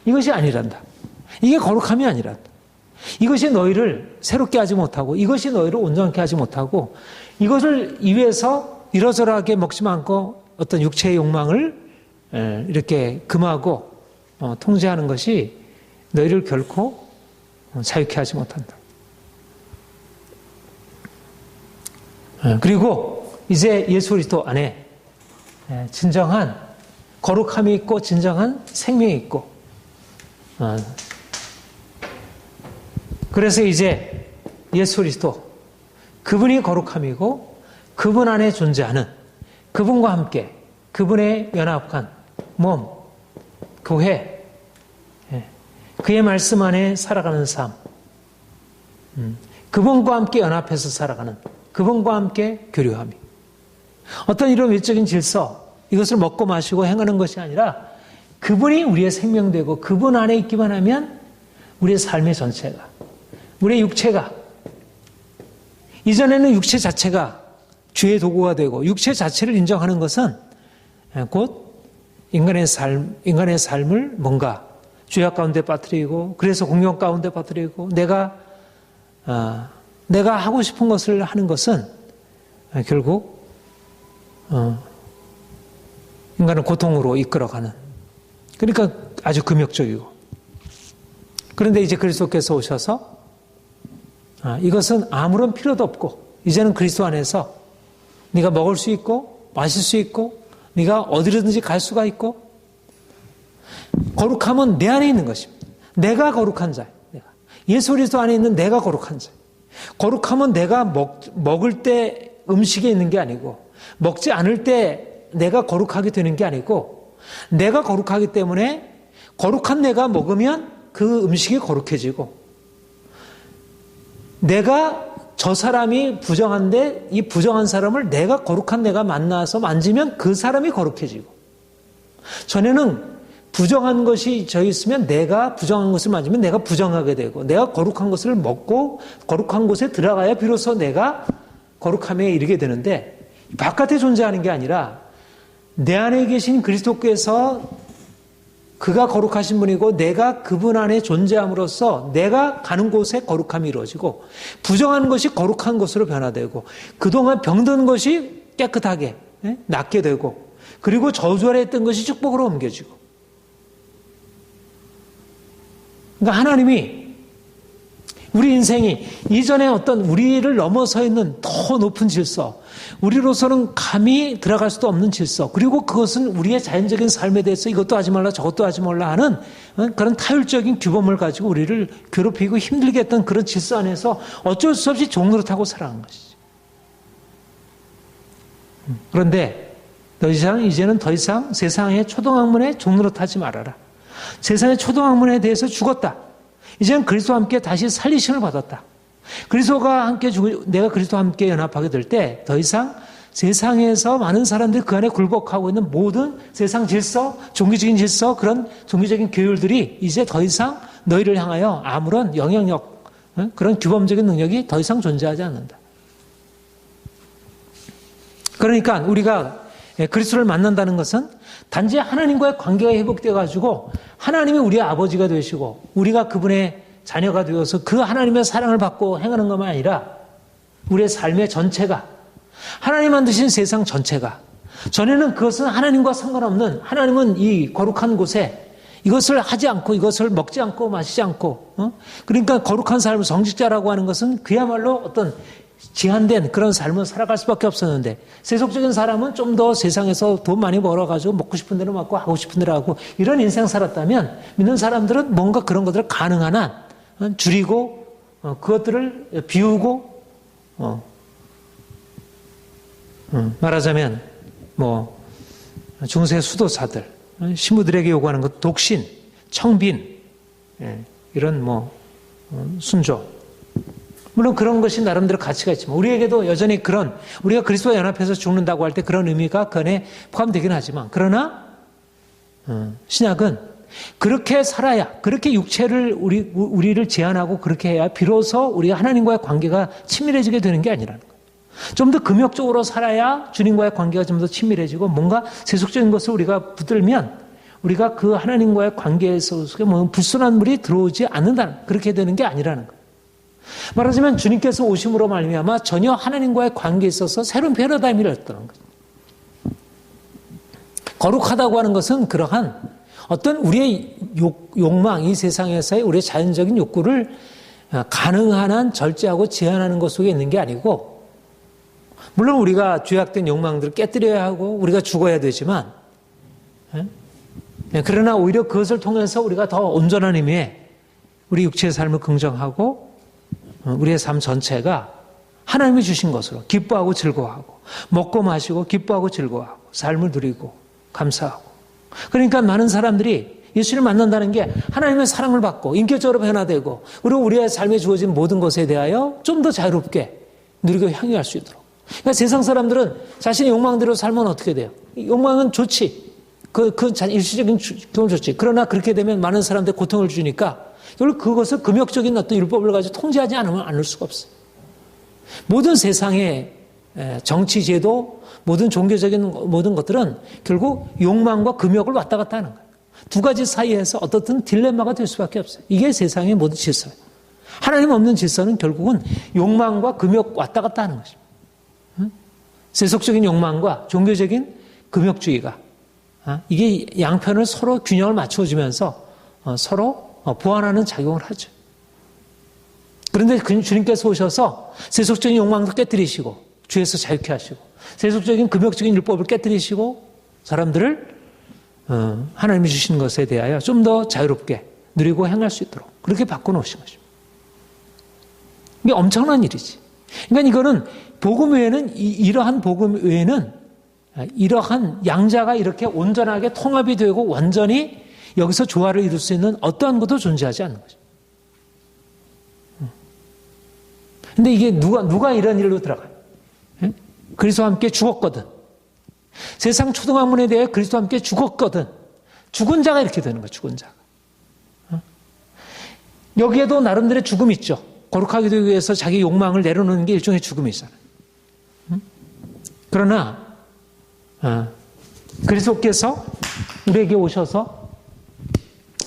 이것이 아니란다. 이게 거룩함이 아니란다. 이것이 너희를 새롭게 하지 못하고 이것이 너희를 온전하게 하지 못하고 이것을 위해서 이러저러하게 먹지 않고 어떤 육체의 욕망을 이렇게 금하고 통제하는 것이 너희를 결코 자유케 하지 못한다. 그리고 이제 예수 그리스도 안에 진정한 거룩함이 있고 진정한 생명이 있고 그래서 이제 예수 그리스도 그분이 거룩함이고 그분 안에 존재하는 그분과 함께 그분의 연합한 몸, 교회, 그의 말씀 안에 살아가는 삶, 그분과 함께 연합해서 살아가는 그분과 함께 교류함이 어떤 이런 외적인 질서 이것을 먹고 마시고 행하는 것이 아니라 그분이 우리의 생명되고 그분 안에 있기만 하면 우리의 삶의 전체가 우리의 육체가 이전에는 육체 자체가 죄의 도구가 되고 육체 자체를 인정하는 것은 곧 인간의 삶을 뭔가 죄악 가운데 빠뜨리고 그래서 공경 가운데 빠뜨리고 내가 하고 싶은 것을 하는 것은 결국 인간을 고통으로 이끌어가는 그러니까 아주 금욕적이고 그런데 이제 그리스도께서 오셔서 이것은 아무런 필요도 없고 이제는 그리스도 안에서 네가 먹을 수 있고 마실 수 있고 네가 어디로든지 갈 수가 있고 거룩함은 내 안에 있는 것입니다. 내가 거룩한 자예요. 예수 그리스도 안에 있는 내가 거룩한 자예요. 거룩함은 내가 먹을 때 음식에 있는 게 아니고 먹지 않을 때 내가 거룩하게 되는 게 아니고 내가 거룩하기 때문에 거룩한 내가 먹으면 그 음식이 거룩해지고, 내가 저 사람이 부정한데 이 부정한 사람을 내가 거룩한 내가 만나서 만지면 그 사람이 거룩해지고, 전에는 부정한 것이 저 있으면 내가 부정한 것을 만지면 내가 부정하게 되고, 내가 거룩한 것을 먹고 거룩한 곳에 들어가야 비로소 내가 거룩함에 이르게 되는데, 바깥에 존재하는 게 아니라 내 안에 계신 그리스도께서 그가 거룩하신 분이고 내가 그분 안에 존재함으로써 내가 가는 곳에 거룩함이 이루어지고, 부정한 것이 거룩한 것으로 변화되고, 그동안 병든 것이 깨끗하게 낫게 되고, 그리고 저주 아래 했던 것이 축복으로 옮겨지고. 그러니까 하나님이 우리 인생이 이전에 어떤 우리를 넘어서 있는 더 높은 질서, 우리로서는 감히 들어갈 수도 없는 질서, 그리고 그것은 우리의 자연적인 삶에 대해서 이것도 하지 말라 저것도 하지 말라 하는 그런 타율적인 규범을 가지고 우리를 괴롭히고 힘들게 했던 그런 질서 안에서 어쩔 수 없이 종노릇하고 살아간 것이죠. 그런데 이제는 더 이상 세상의 초등학문에 종노릇하지 말아라. 세상의 초등학문에 대해서 죽었다. 이제는 그리스도와 함께 다시 살리심을 받았다. 그리스도가 함께 내가 그리스도와 함께 연합하게 될 때 더 이상 세상에서 많은 사람들이 그 안에 굴복하고 있는 모든 세상 질서, 종교적인 질서, 그런 종교적인 교율들이 이제 더 이상 너희를 향하여 아무런 영향력, 그런 규범적인 능력이 더 이상 존재하지 않는다. 그러니까 우리가 그리스도를 만난다는 것은 단지 하나님과의 관계가 회복되어 가지고 하나님이 우리의 아버지가 되시고 우리가 그분의 자녀가 되어서 그 하나님의 사랑을 받고 행하는 것만 아니라 우리의 삶의 전체가, 하나님 만드신 세상 전체가, 전에는 그것은 하나님과 상관없는, 하나님은 이 거룩한 곳에 이것을 하지 않고 이것을 먹지 않고 마시지 않고, 그러니까 거룩한 삶을, 성직자라고 하는 것은 그야말로 어떤 제한된 그런 삶을 살아갈 수밖에 없었는데, 세속적인 사람은 좀 더 세상에서 돈 많이 벌어가지고 먹고 싶은 대로 먹고 하고 싶은 대로 하고 이런 인생 살았다면, 믿는 사람들은 뭔가 그런 것들을 가능한 한 줄이고 그것들을 비우고, 말하자면 뭐 중세 수도사들, 신부들에게 요구하는 것, 독신, 청빈, 이런 뭐 순조, 물론 그런 것이 나름대로 가치가 있지만 우리에게도 여전히 그런, 우리가 그리스도와 연합해서 죽는다고 할 때 그런 의미가 그 안에 포함되긴 하지만, 그러나 신약은 그렇게 살아야, 그렇게 육체를 우리를 제한하고 그렇게 해야 비로소 우리가 하나님과의 관계가 친밀해지게 되는 게 아니라는 거예요. 좀 더 금욕적으로 살아야 주님과의 관계가 좀 더 친밀해지고, 뭔가 세속적인 것을 우리가 붙들면 우리가 그 하나님과의 관계에서 뭐 불순한 물이 들어오지 않는다는, 그렇게 되는 게 아니라는 거예요. 말하자면 주님께서 오심으로 말미암아 전혀 하나님과의 관계에 있어서 새로운 패러다임을 열었다는 거죠. 거룩하다고 하는 것은 그러한 어떤 우리의 욕망, 이 세상에서의 우리의 자연적인 욕구를 가능한 한 절제하고 제한하는 것 속에 있는 게 아니고, 물론 우리가 죄악된 욕망들을 깨뜨려야 하고 우리가 죽어야 되지만, 그러나 오히려 그것을 통해서 우리가 더 온전한 의미의 우리 육체의 삶을 긍정하고 우리의 삶 전체가 하나님이 주신 것으로 기뻐하고 즐거워하고, 먹고 마시고 기뻐하고 즐거워하고 삶을 누리고 감사하고. 그러니까 많은 사람들이 예수를 만난다는 게 하나님의 사랑을 받고 인격적으로 변화되고, 그리고 우리의 삶에 주어진 모든 것에 대하여 좀 더 자유롭게 누리고 향유할 수 있도록. 그러니까 세상 사람들은 자신의 욕망대로 살면 어떻게 돼요? 욕망은 좋지. 일시적인 경험을 좋지. 그러나 그렇게 되면 많은 사람들이 고통을 주니까 결국 그것을 금욕적인 어떤 율법을 가지고 통제하지 않을 수가 없어요. 모든 세상의 정치 제도, 모든 종교적인 모든 것들은 결국 욕망과 금욕을 왔다 갔다 하는 거예요. 두 가지 사이에서 어떻든 딜레마가 될 수밖에 없어요. 이게 세상의 모든 질서예요. 하나님 없는 질서는 결국은 욕망과 금욕 왔다 갔다 하는 것입니다. 세속적인 욕망과 종교적인 금욕주의가, 이게 양편을 서로 균형을 맞춰주면서 서로 보완하는 작용을 하죠. 그런데 주님께서 오셔서 세속적인 욕망도 깨뜨리시고 주에서 자유케 하시고, 세속적인 금욕적인 율법을 깨뜨리시고 사람들을 하나님이 주신 것에 대하여 좀 더 자유롭게 누리고 행할 수 있도록 그렇게 바꿔놓으신 것입니다. 이게 엄청난 일이지. 그러니까 이거는 복음 외에는, 이러한 복음 외에는 이러한 양자가 이렇게 온전하게 통합이 되고 완전히 여기서 조화를 이룰 수 있는 어떠한 것도 존재하지 않는 거죠. 근데 이게 누가 이런 일로 들어가요? 그리스도와 함께 죽었거든. 세상 초등학문에 대해 그리스도와 함께 죽었거든. 죽은 자가 이렇게 되는 거예요. 죽은 자가. 여기에도 나름대로의 죽음이 있죠. 거룩하게 되기 위해서 자기 욕망을 내려놓는 게 일종의 죽음이잖아요. 그러나 그리스도께서 우리에게 오셔서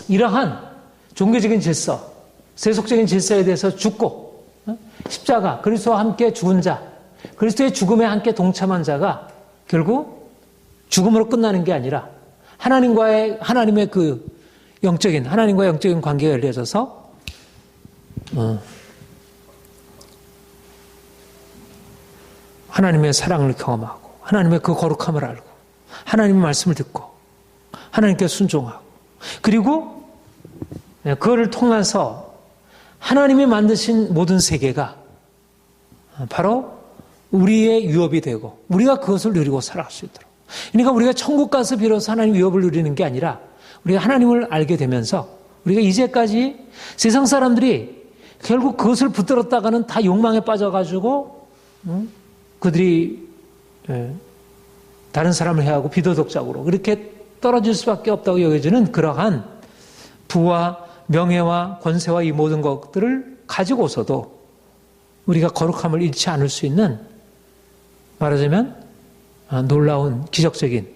이러한 종교적인 질서, 세속적인 질서에 대해서 죽고 십자가, 그리스도와 함께 죽은 자, 그리스도의 죽음에 함께 동참한 자가 결국 죽음으로 끝나는 게 아니라 하나님과의 영적인 관계가 열려져서 하나님의 사랑을 경험하고 하나님의 그 거룩함을 알고 하나님의 말씀을 듣고 하나님께 순종하고 그리고 그거를 통해서 하나님이 만드신 모든 세계가 바로 우리의 유업이 되고 우리가 그것을 누리고 살아갈 수 있도록. 그러니까 우리가 천국 가서 비로소 하나님의 유업을 누리는 게 아니라 우리가 하나님을 알게 되면서 우리가 이제까지 세상 사람들이 결국 그것을 붙들었다가는 다 욕망에 빠져가지고 그들이 다른 사람을 해하고 비도덕적으로 그렇게 떨어질 수밖에 없다고 여겨지는 그러한 부와 명예와 권세와 이 모든 것들을 가지고서도 우리가 거룩함을 잃지 않을 수 있는 말하자면 놀라운 기적적인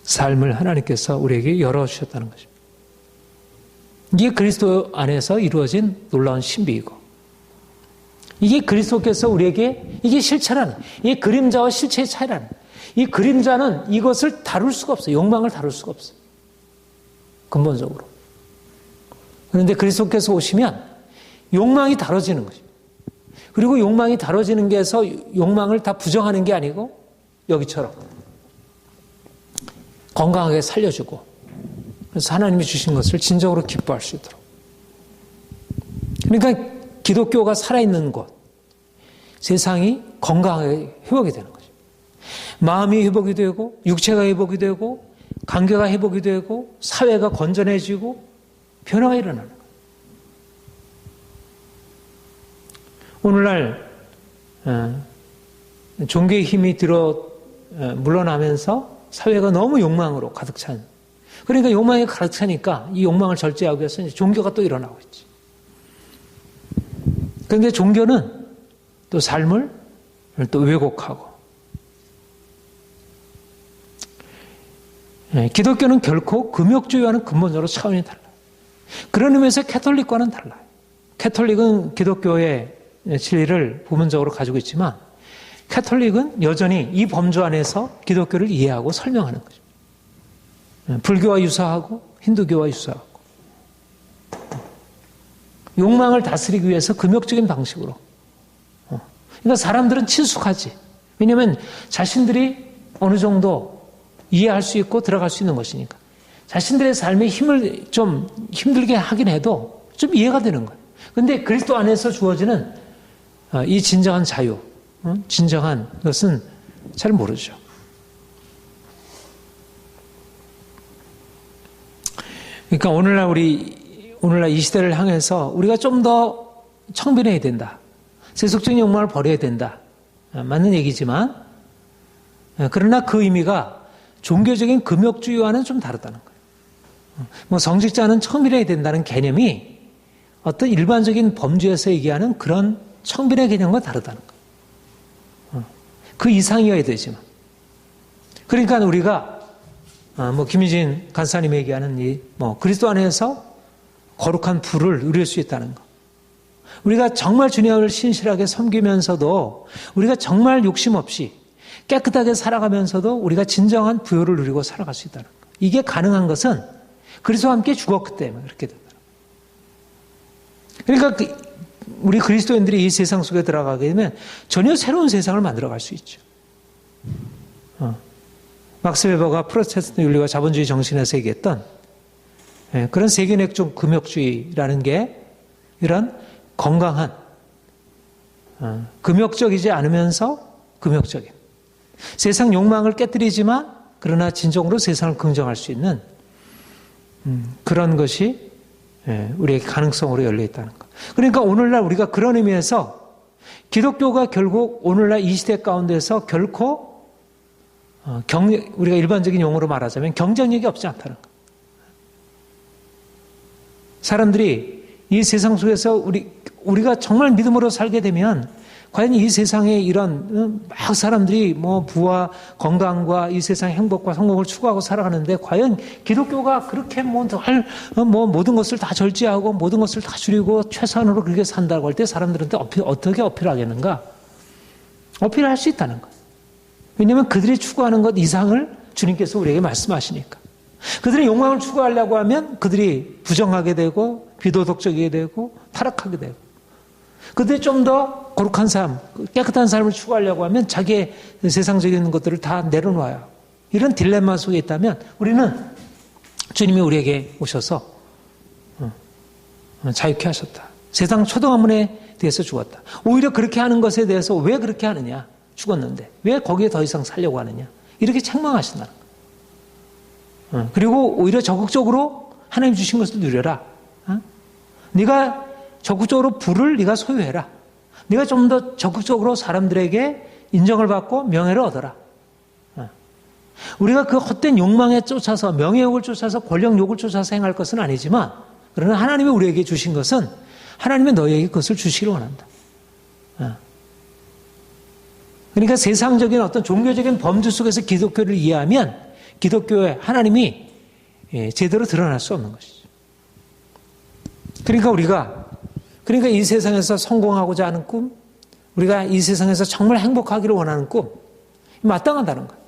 삶을 하나님께서 우리에게 열어주셨다는 것입니다. 이게 그리스도 안에서 이루어진 놀라운 신비이고 이게 그리스도께서 우리에게 이게 실체라는 이게 그림자와 실체의 차이라는 이 그림자는 이것을 다룰 수가 없어요. 욕망을 다룰 수가 없어요. 근본적으로. 그런데 그리스도께서 오시면 욕망이 다뤄지는 것입니다. 그리고 욕망이 다뤄지는 게 해서 욕망을 다 부정하는 게 아니고 여기처럼 건강하게 살려주고 그래서 하나님이 주신 것을 진정으로 기뻐할 수 있도록. 그러니까 기독교가 살아있는 곳, 세상이 건강하게 회복이 되는 거죠. 마음이 회복이 되고 육체가 회복이 되고 관계가 회복이 되고 사회가 건전해지고 변화가 일어나는 거예요. 오늘날 종교의 힘이 물러나면서 사회가 너무 욕망으로 가득 찬 그러니까 욕망이 가득 차니까 이 욕망을 절제하기 위해서 종교가 또 일어나고 있지. 그런데 종교는 또 삶을 또 왜곡하고 기독교는 결코 금욕주의와는 근본적으로 차원이 달라요. 그런 의미에서 캐톨릭과는 달라요. 캐톨릭은 기독교의 진리를 부분적으로 가지고 있지만 캐톨릭은 여전히 이 범주 안에서 기독교를 이해하고 설명하는 거죠. 불교와 유사하고 힌두교와 유사하고 욕망을 다스리기 위해서 금욕적인 방식으로. 그러니까 사람들은 친숙하지. 왜냐하면 자신들이 어느 정도 이해할 수 있고 들어갈 수 있는 것이니까. 자신들의 삶에 힘을 좀 힘들게 하긴 해도 좀 이해가 되는 거예요. 그런데 그리스도 안에서 주어지는 이 진정한 자유, 진정한 것은 잘 모르죠. 그러니까 오늘날 이 시대를 향해서 우리가 좀 더 청빈해야 된다. 세속적인 욕망을 버려야 된다. 맞는 얘기지만 그러나 그 의미가 종교적인 금욕주의와는 좀 다르다는 거예요. 성직자는 청빈해야 된다는 개념이 어떤 일반적인 범주에서 얘기하는 그런 청빈의 개념과 다르다는 거예요. 그 이상이어야 되지만. 그러니까 우리가 김희진 간사님이 얘기하는 그리스도 안에서 거룩한 부를 누릴 수 있다는 것. 우리가 정말 주님을 신실하게 섬기면서도 우리가 정말 욕심 없이 깨끗하게 살아가면서도 우리가 진정한 부요를 누리고 살아갈 수 있다는 것. 이게 가능한 것은 그리스도와 함께 죽었기 때문에 그렇게 된다. 그러니까 우리 그리스도인들이 이 세상 속에 들어가게 되면 전혀 새로운 세상을 만들어갈 수 있죠. 막스 웨버가 프로테스탄트 윤리와 자본주의 정신에서 얘기했던 그런 세계내적 금욕주의라는 게 이런 건강한 금욕적이지 않으면서 금욕적인 세상 욕망을 깨뜨리지만 그러나 진정으로 세상을 긍정할 수 있는 그런 것이 우리에게 가능성으로 열려 있다는 것. 그러니까 오늘날 우리가 그런 의미에서 기독교가 결국 오늘날 이 시대 가운데서 결코 우리가 일반적인 용어로 말하자면 경쟁력이 없지 않다는 것. 사람들이 이 세상 속에서 우리가 정말 믿음으로 살게 되면 과연 이 세상에 이런 막 사람들이 뭐 부와 건강과 이 세상의 행복과 성공을 추구하고 살아가는데 과연 기독교가 그렇게 모든 것을 다 절제하고 모든 것을 다 줄이고 최선으로 그렇게 산다고 할 때 사람들한테 어떻게 어필하겠는가? 어필할 수 있다는 거예요. 왜냐하면 그들이 추구하는 것 이상을 주님께서 우리에게 말씀하시니까. 그들의 욕망을 추구하려고 하면 그들이 부정하게 되고 비도덕적이게 되고 타락하게 되고, 그들이 좀 더 거룩한 삶, 깨끗한 삶을 추구하려고 하면 자기의 세상적인 것들을 다 내려놓아요. 이런 딜레마 속에 있다면 우리는 주님이 우리에게 오셔서 자유케 하셨다. 세상 초등학문에 대해서 죽었다. 오히려 그렇게 하는 것에 대해서 왜 그렇게 하느냐? 죽었는데 왜 거기에 더 이상 살려고 하느냐? 이렇게 책망하신다는 거예요. 그리고 오히려 적극적으로 하나님 주신 것을 누려라. 네가 적극적으로 부를 네가 소유해라. 네가 좀 더 적극적으로 사람들에게 인정을 받고 명예를 얻어라. 우리가 그 헛된 욕망에 쫓아서 명예욕을 쫓아서 권력욕을 쫓아서 행할 것은 아니지만, 그러나 하나님이 우리에게 주신 것은 하나님이 너희에게 그것을 주시기를 원한다. 그러니까 세상적인 어떤 종교적인 범주 속에서 기독교를 이해하면 기독교의 하나님이 제대로 드러날 수 없는 것이죠. 그러니까 이 세상에서 성공하고자 하는 꿈, 우리가 이 세상에서 정말 행복하기를 원하는 꿈, 마땅하다는 거예요.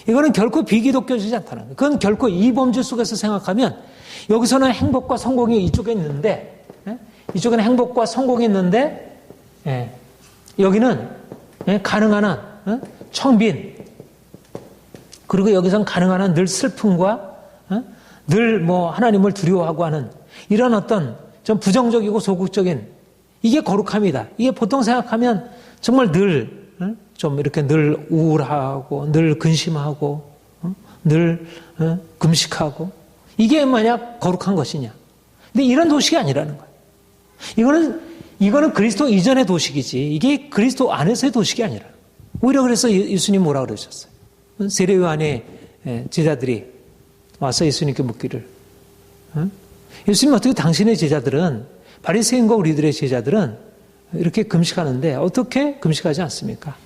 이거는 결코 비기독교적이지 않다는 거예요. 그건 결코 이 범주 속에서 생각하면 여기서는 행복과 성공이 이쪽에 있는데, 이쪽에는 행복과 성공이 있는데, 여기는 가능한 한 청빈, 그리고 여기서는 가능한 한 늘 슬픔과 늘 뭐 하나님을 두려워하고 하는 이런 어떤 좀 부정적이고 소극적인, 이게 거룩함이다. 이게 보통 생각하면 정말 늘 좀 이렇게 늘 우울하고 늘 근심하고 늘 금식하고, 이게 만약 거룩한 것이냐? 근데 이런 도식이 아니라는 거예요. 이거는 그리스도 이전의 도식이지 이게 그리스도 안에서의 도식이 아니라. 오히려 그래서 예수님 뭐라 그러셨어요? 세례 요한의 제자들이 와서 예수님께 묻기를, 예수님 어떻게 당신의 제자들은, 바리새인과 우리들의 제자들은 이렇게 금식하는데 어떻게 금식하지 않습니까?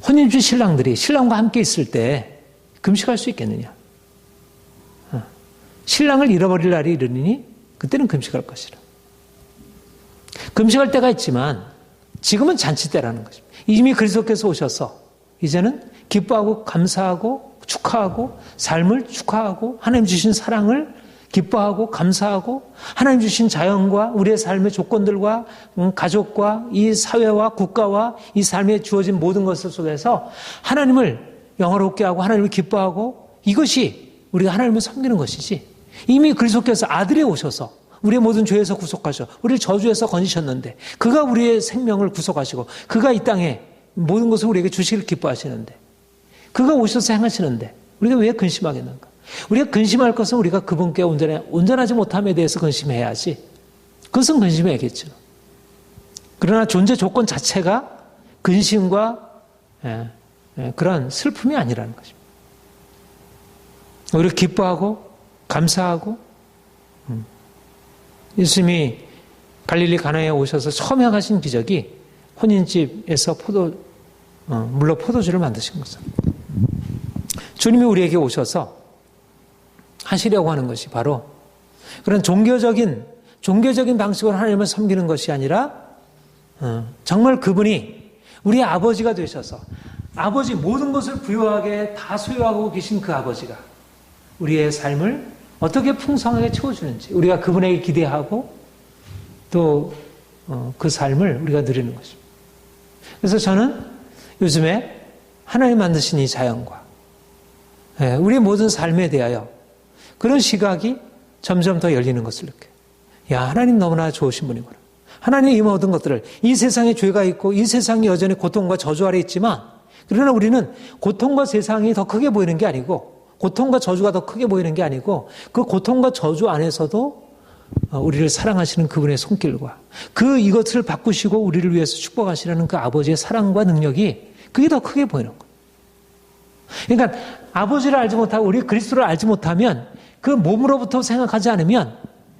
혼인주 신랑들이 신랑과 함께 있을 때 금식할 수 있겠느냐? 신랑을 잃어버릴 날이 이르니 그때는 금식할 것이라. 금식할 때가 있지만 지금은 잔치 때라는 것입니다. 이미 그리스도께서 오셔서 이제는 기뻐하고 감사하고 축하하고 삶을 축하하고 하나님 주신 사랑을 기뻐하고 감사하고 하나님 주신 자연과 우리의 삶의 조건들과 가족과 이 사회와 국가와 이 삶에 주어진 모든 것들 속에서 하나님을 영화롭게 하고 하나님을 기뻐하고, 이것이 우리가 하나님을 섬기는 것이지, 이미 그리스도께서 아들이 오셔서 우리의 모든 죄에서 구속하셔 우리를 저주에서 건지셨는데, 그가 우리의 생명을 구속하시고 그가 이 땅에 모든 것을 우리에게 주시기를 기뻐하시는데, 그가 오셔서 행하시는데 우리가 왜 근심하겠는가? 우리가 근심할 것은 우리가 그분께 온전하지 못함에 대해서 근심해야지. 그것은 근심해야겠죠. 그러나 존재 조건 자체가 근심과 그런 슬픔이 아니라는 것입니다. 오히려 기뻐하고 감사하고, 예수님이 갈릴리 가나에 오셔서 처음 행하신 기적이 혼인집에서 물로 포도주를 만드신 것입니다. 주님이 우리에게 오셔서 하시려고 하는 것이 바로 그런 종교적인 방식으로 하나님을 섬기는 것이 아니라, 정말 그분이 우리의 아버지가 되셔서, 아버지 모든 것을 부유하게 다 소유하고 계신 그 아버지가 우리의 삶을 어떻게 풍성하게 채워주는지 우리가 그분에게 기대하고 또 그 삶을 우리가 누리는 것입니다. 그래서 저는 요즘에 하나님 만드신 이 자연과 우리의 모든 삶에 대하여 그런 시각이 점점 더 열리는 것을 느껴요. 야, 하나님 너무나 좋으신 분이구나. 하나님의 이 모든 것들을, 이 세상에 죄가 있고 이 세상이 여전히 고통과 저주 아래 있지만, 그러나 우리는 고통과 세상이 더 크게 보이는 게 아니고, 고통과 저주가 더 크게 보이는 게 아니고, 그 고통과 저주 안에서도 우리를 사랑하시는 그분의 손길과 이것을 바꾸시고 우리를 위해서 축복하시라는 그 아버지의 사랑과 능력이 그게 더 크게 보이는 거예요. 그러니까 아버지를 알지 못하고 우리 그리스도를 알지 못하면, 그 몸으로부터 생각하지 않으면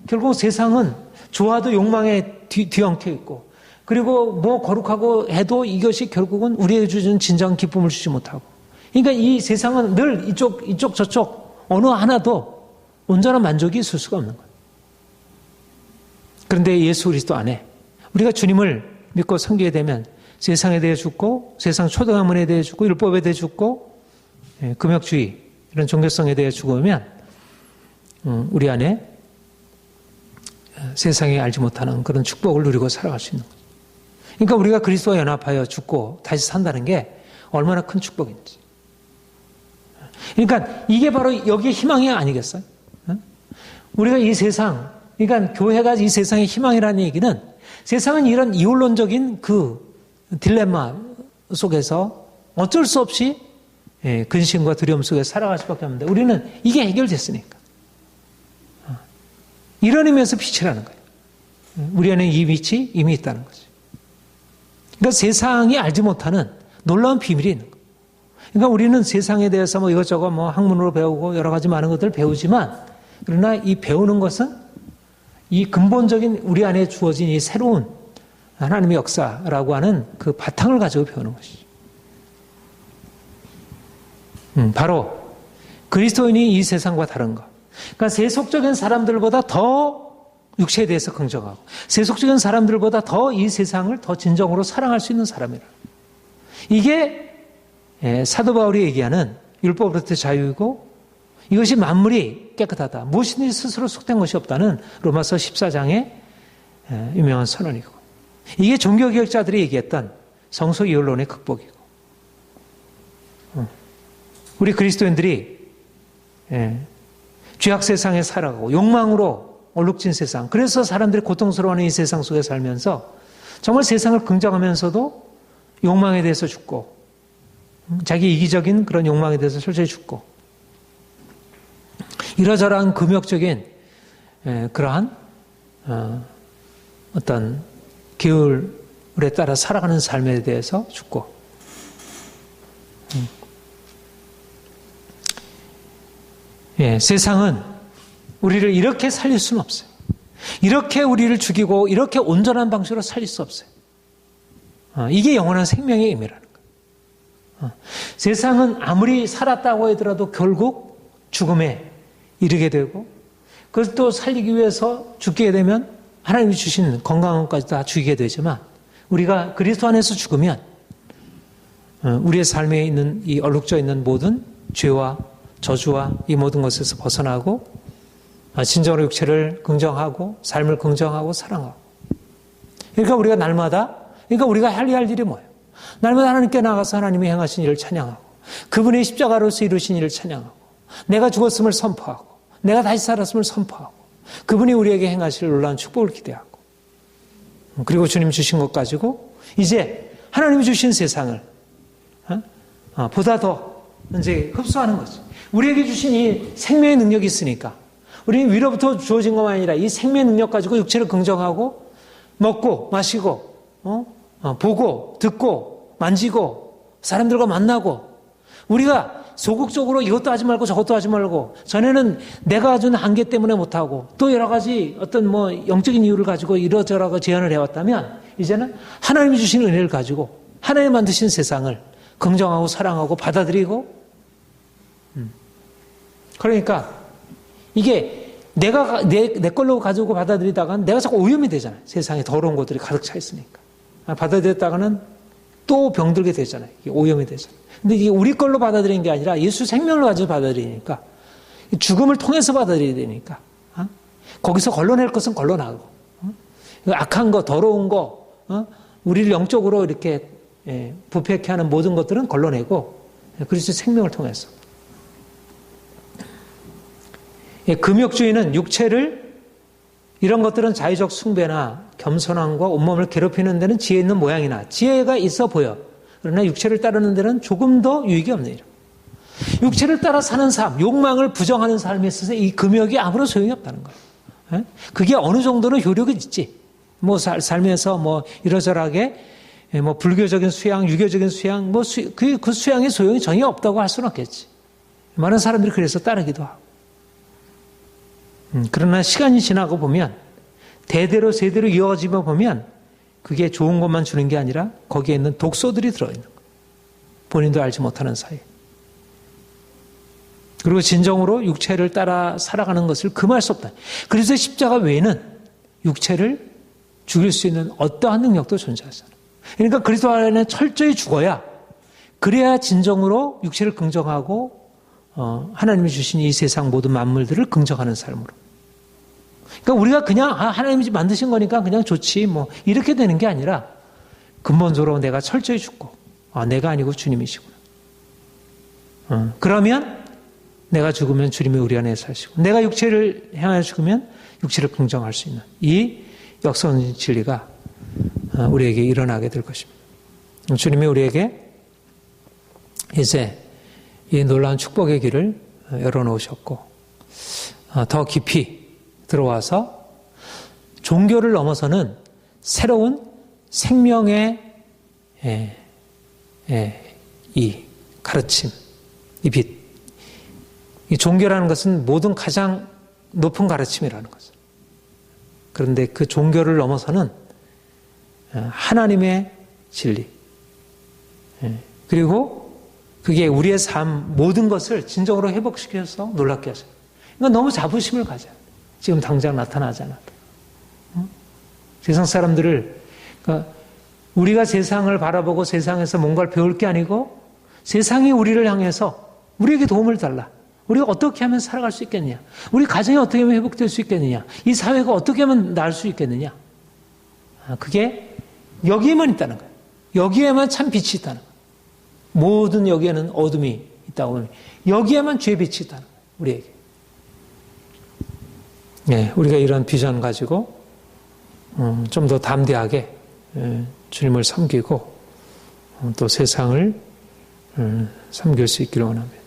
결국 세상은 좋아도 욕망에 뒤엉켜 있고, 그리고 뭐 거룩하고 해도 이것이 결국은 우리에게 주는 진정한 기쁨을 주지 못하고, 그러니까 이 세상은 늘 이쪽 저쪽 어느 하나도 온전한 만족이 있을 수가 없는 거예요. 그런데 예수 그리스도 안에 우리가 주님을 믿고 섬기게 되면 세상에 대해 죽고, 세상 초등학문에 대해 죽고, 율법에 대해 죽고, 금욕주의 이런 종교성에 대해 죽으면 우리 안에 세상에 알지 못하는 그런 축복을 누리고 살아갈 수 있는 거죠. 그러니까 우리가 그리스도와 연합하여 죽고 다시 산다는 게 얼마나 큰 축복인지. 그러니까 이게 바로 여기에 희망이 아니겠어요? 우리가 이 세상, 그러니까 교회가 이 세상의 희망이라는 얘기는, 세상은 이런 이혼론적인 그 딜레마 속에서 어쩔 수 없이 근심과 두려움 속에 살아갈 수밖에 없는데, 우리는 이게 해결됐으니까. 이런 의미에서 빛이라는 거예요. 우리 안에 이 빛이 이미 있다는 거죠. 그러니까 세상이 알지 못하는 놀라운 비밀이 있는 거예요. 그러니까 우리는 세상에 대해서 뭐 이것저것 뭐 학문으로 배우고 여러 가지 많은 것들을 배우지만, 그러나 이 배우는 것은 이 근본적인 우리 안에 주어진 이 새로운 하나님의 역사라고 하는 그 바탕을 가지고 배우는 것이죠. 바로 그리스도인이 이 세상과 다른 것. 그러니까 세속적인 사람들보다 더 육체에 대해서 긍정하고, 세속적인 사람들보다 더 이 세상을 더 진정으로 사랑할 수 있는 사람이라. 이게 사도 바울이 얘기하는 율법으로부터 자유이고, 이것이 만물이 깨끗하다, 무엇이든지 스스로 속된 것이 없다는 로마서 14장의 유명한 선언이고, 이게 종교개혁자들이 얘기했던 성소 이혼론의 극복이고, 우리 그리스도인들이 죄악 세상에 살아가고 욕망으로 얼룩진 세상, 그래서 사람들이 고통스러워하는 이 세상 속에 살면서 정말 세상을 긍정하면서도 욕망에 대해서 죽고, 자기 이기적인 그런 욕망에 대해서 철저히 죽고, 이러저러한 금욕적인 그러한 어떤 계율에 따라 살아가는 삶에 대해서 죽고, 세상은 우리를 이렇게 살릴 수는 없어요. 이렇게 우리를 죽이고 이렇게 온전한 방식으로 살릴 수 없어요. 이게 영원한 생명의 의미라는 거예요. 세상은 아무리 살았다고 하더라도 결국 죽음에 이르게 되고, 그걸 또 살리기 위해서 죽게 되면 하나님이 주신 건강까지 다 죽이게 되지만, 우리가 그리스도 안에서 죽으면 우리의 삶에 있는 이 얼룩져 있는 모든 죄와 저주와 이 모든 것에서 벗어나고, 진정으로 육체를 긍정하고 삶을 긍정하고 사랑하고. 그러니까 우리가 날마다, 그러니까 우리가 할 일이 뭐예요? 날마다 하나님께 나가서 하나님이 행하신 일을 찬양하고, 그분의 십자가로서 이루신 일을 찬양하고, 내가 죽었음을 선포하고, 내가 다시 살았음을 선포하고, 그분이 우리에게 행하실 놀라운 축복을 기대하고, 그리고 주님 주신 것 가지고 이제 하나님이 주신 세상을 보다 더 이제 흡수하는 거죠. 우리에게 주신 이 생명의 능력이 있으니까, 우리는 위로부터 주어진 것만 아니라 이 생명의 능력 가지고 육체를 긍정하고, 먹고 마시고 보고 듣고 만지고 사람들과 만나고, 우리가 소극적으로 이것도 하지 말고 저것도 하지 말고, 전에는 내가 가진 한계 때문에 못하고 또 여러 가지 어떤 뭐 영적인 이유를 가지고 이러저러 제안을 해왔다면, 이제는 하나님이 주신 은혜를 가지고 하나님 만드신 세상을 긍정하고 사랑하고 받아들이고, 그러니까 이게 내가 내 걸로 가지고 받아들이다가는 내가 자꾸 오염이 되잖아요. 세상에 더러운 것들이 가득 차 있으니까. 받아들였다가는 또 병들게 되잖아요. 이게 오염이 되잖아요. 근데 이게 우리 걸로 받아들이는 게 아니라 예수 생명을 가지고 받아들이니까, 죽음을 통해서 받아들여야 되니까, 거기서 걸러낼 것은 걸러나고, 악한 거, 더러운 거, 우리를 영적으로 이렇게 부패케 하는 모든 것들은 걸러내고, 그리스도 생명을 통해서. 금욕주의는 육체를 이런 것들은 자의적 숭배나 겸손함과 온몸을 괴롭히는 데는 지혜 있는 모양이나 지혜가 있어 보여. 그러나 육체를 따르는 데는 조금 더 유익이 없는 일. 육체를 따라 사는 삶, 욕망을 부정하는 삶에 있어서 이 금욕이 아무런 소용이 없다는 거예요. 그게 어느 정도는 효력이 있지. 뭐 삶에서 뭐 이러저러하게 뭐 불교적인 수양, 유교적인 수양, 뭐 그 수양의 소용이 전혀 없다고 할 수는 없겠지. 많은 사람들이 그래서 따르기도 하고. 그러나 시간이 지나고 보면 대대로 세대로 이어지며 보면 그게 좋은 것만 주는 게 아니라 거기에 있는 독소들이 들어있는 거예요. 본인도 알지 못하는 사이에. 그리고 진정으로 육체를 따라 살아가는 것을 금할 수 없다. 그래서 십자가 외에는 육체를 죽일 수 있는 어떠한 능력도 존재하지 않아요. 그러니까 그리스도 안에 철저히 죽어야, 그래야 진정으로 육체를 긍정하고 하나님이 주신 이 세상 모든 만물들을 긍정하는 삶으로. 그러니까 우리가 그냥 하나님이 만드신 거니까 그냥 좋지 뭐 이렇게 되는 게 아니라 근본적으로 내가 철저히 죽고 내가 아니고 주님이시구나. 그러면 내가 죽으면 주님이 우리 안에 사시고 내가 육체를 향하여 죽으면 육체를 긍정할 수 있는 이 역사적인 진리가 우리에게 일어나게 될 것입니다. 주님이 우리에게 이제 이 놀라운 축복의 길을 열어놓으셨고 더 깊이 들어와서 종교를 넘어서는 새로운 생명의 이 가르침, 이 빛. 이 종교라는 것은 모든 가장 높은 가르침이라는 거죠. 그런데 그 종교를 넘어서는 하나님의 진리. 그리고 그게 우리의 삶 모든 것을 진정으로 회복시켜서 놀랍게 하셔요. 그러니까 너무 자부심을 가져요. 지금 당장 나타나지 않아도. 세상 사람들을, 그러니까 우리가 세상을 바라보고 세상에서 뭔가를 배울 게 아니고 세상이 우리를 향해서 우리에게 도움을 달라. 우리가 어떻게 하면 살아갈 수 있겠느냐? 우리 가정이 어떻게 하면 회복될 수 있겠느냐? 이 사회가 어떻게 하면 나을 수 있겠느냐? 그게 여기에만 있다는 거예요. 여기에만 참 빛이 있다는 거예요. 모든 여기에는 어둠이 있다고 하면 여기에만 죄의 빛이 있다는 거예요. 우리에게. 네, 우리가 이런 비전 가지고 좀 더 담대하게 주님을 섬기고 또 세상을 섬길 수 있기를 원합니다.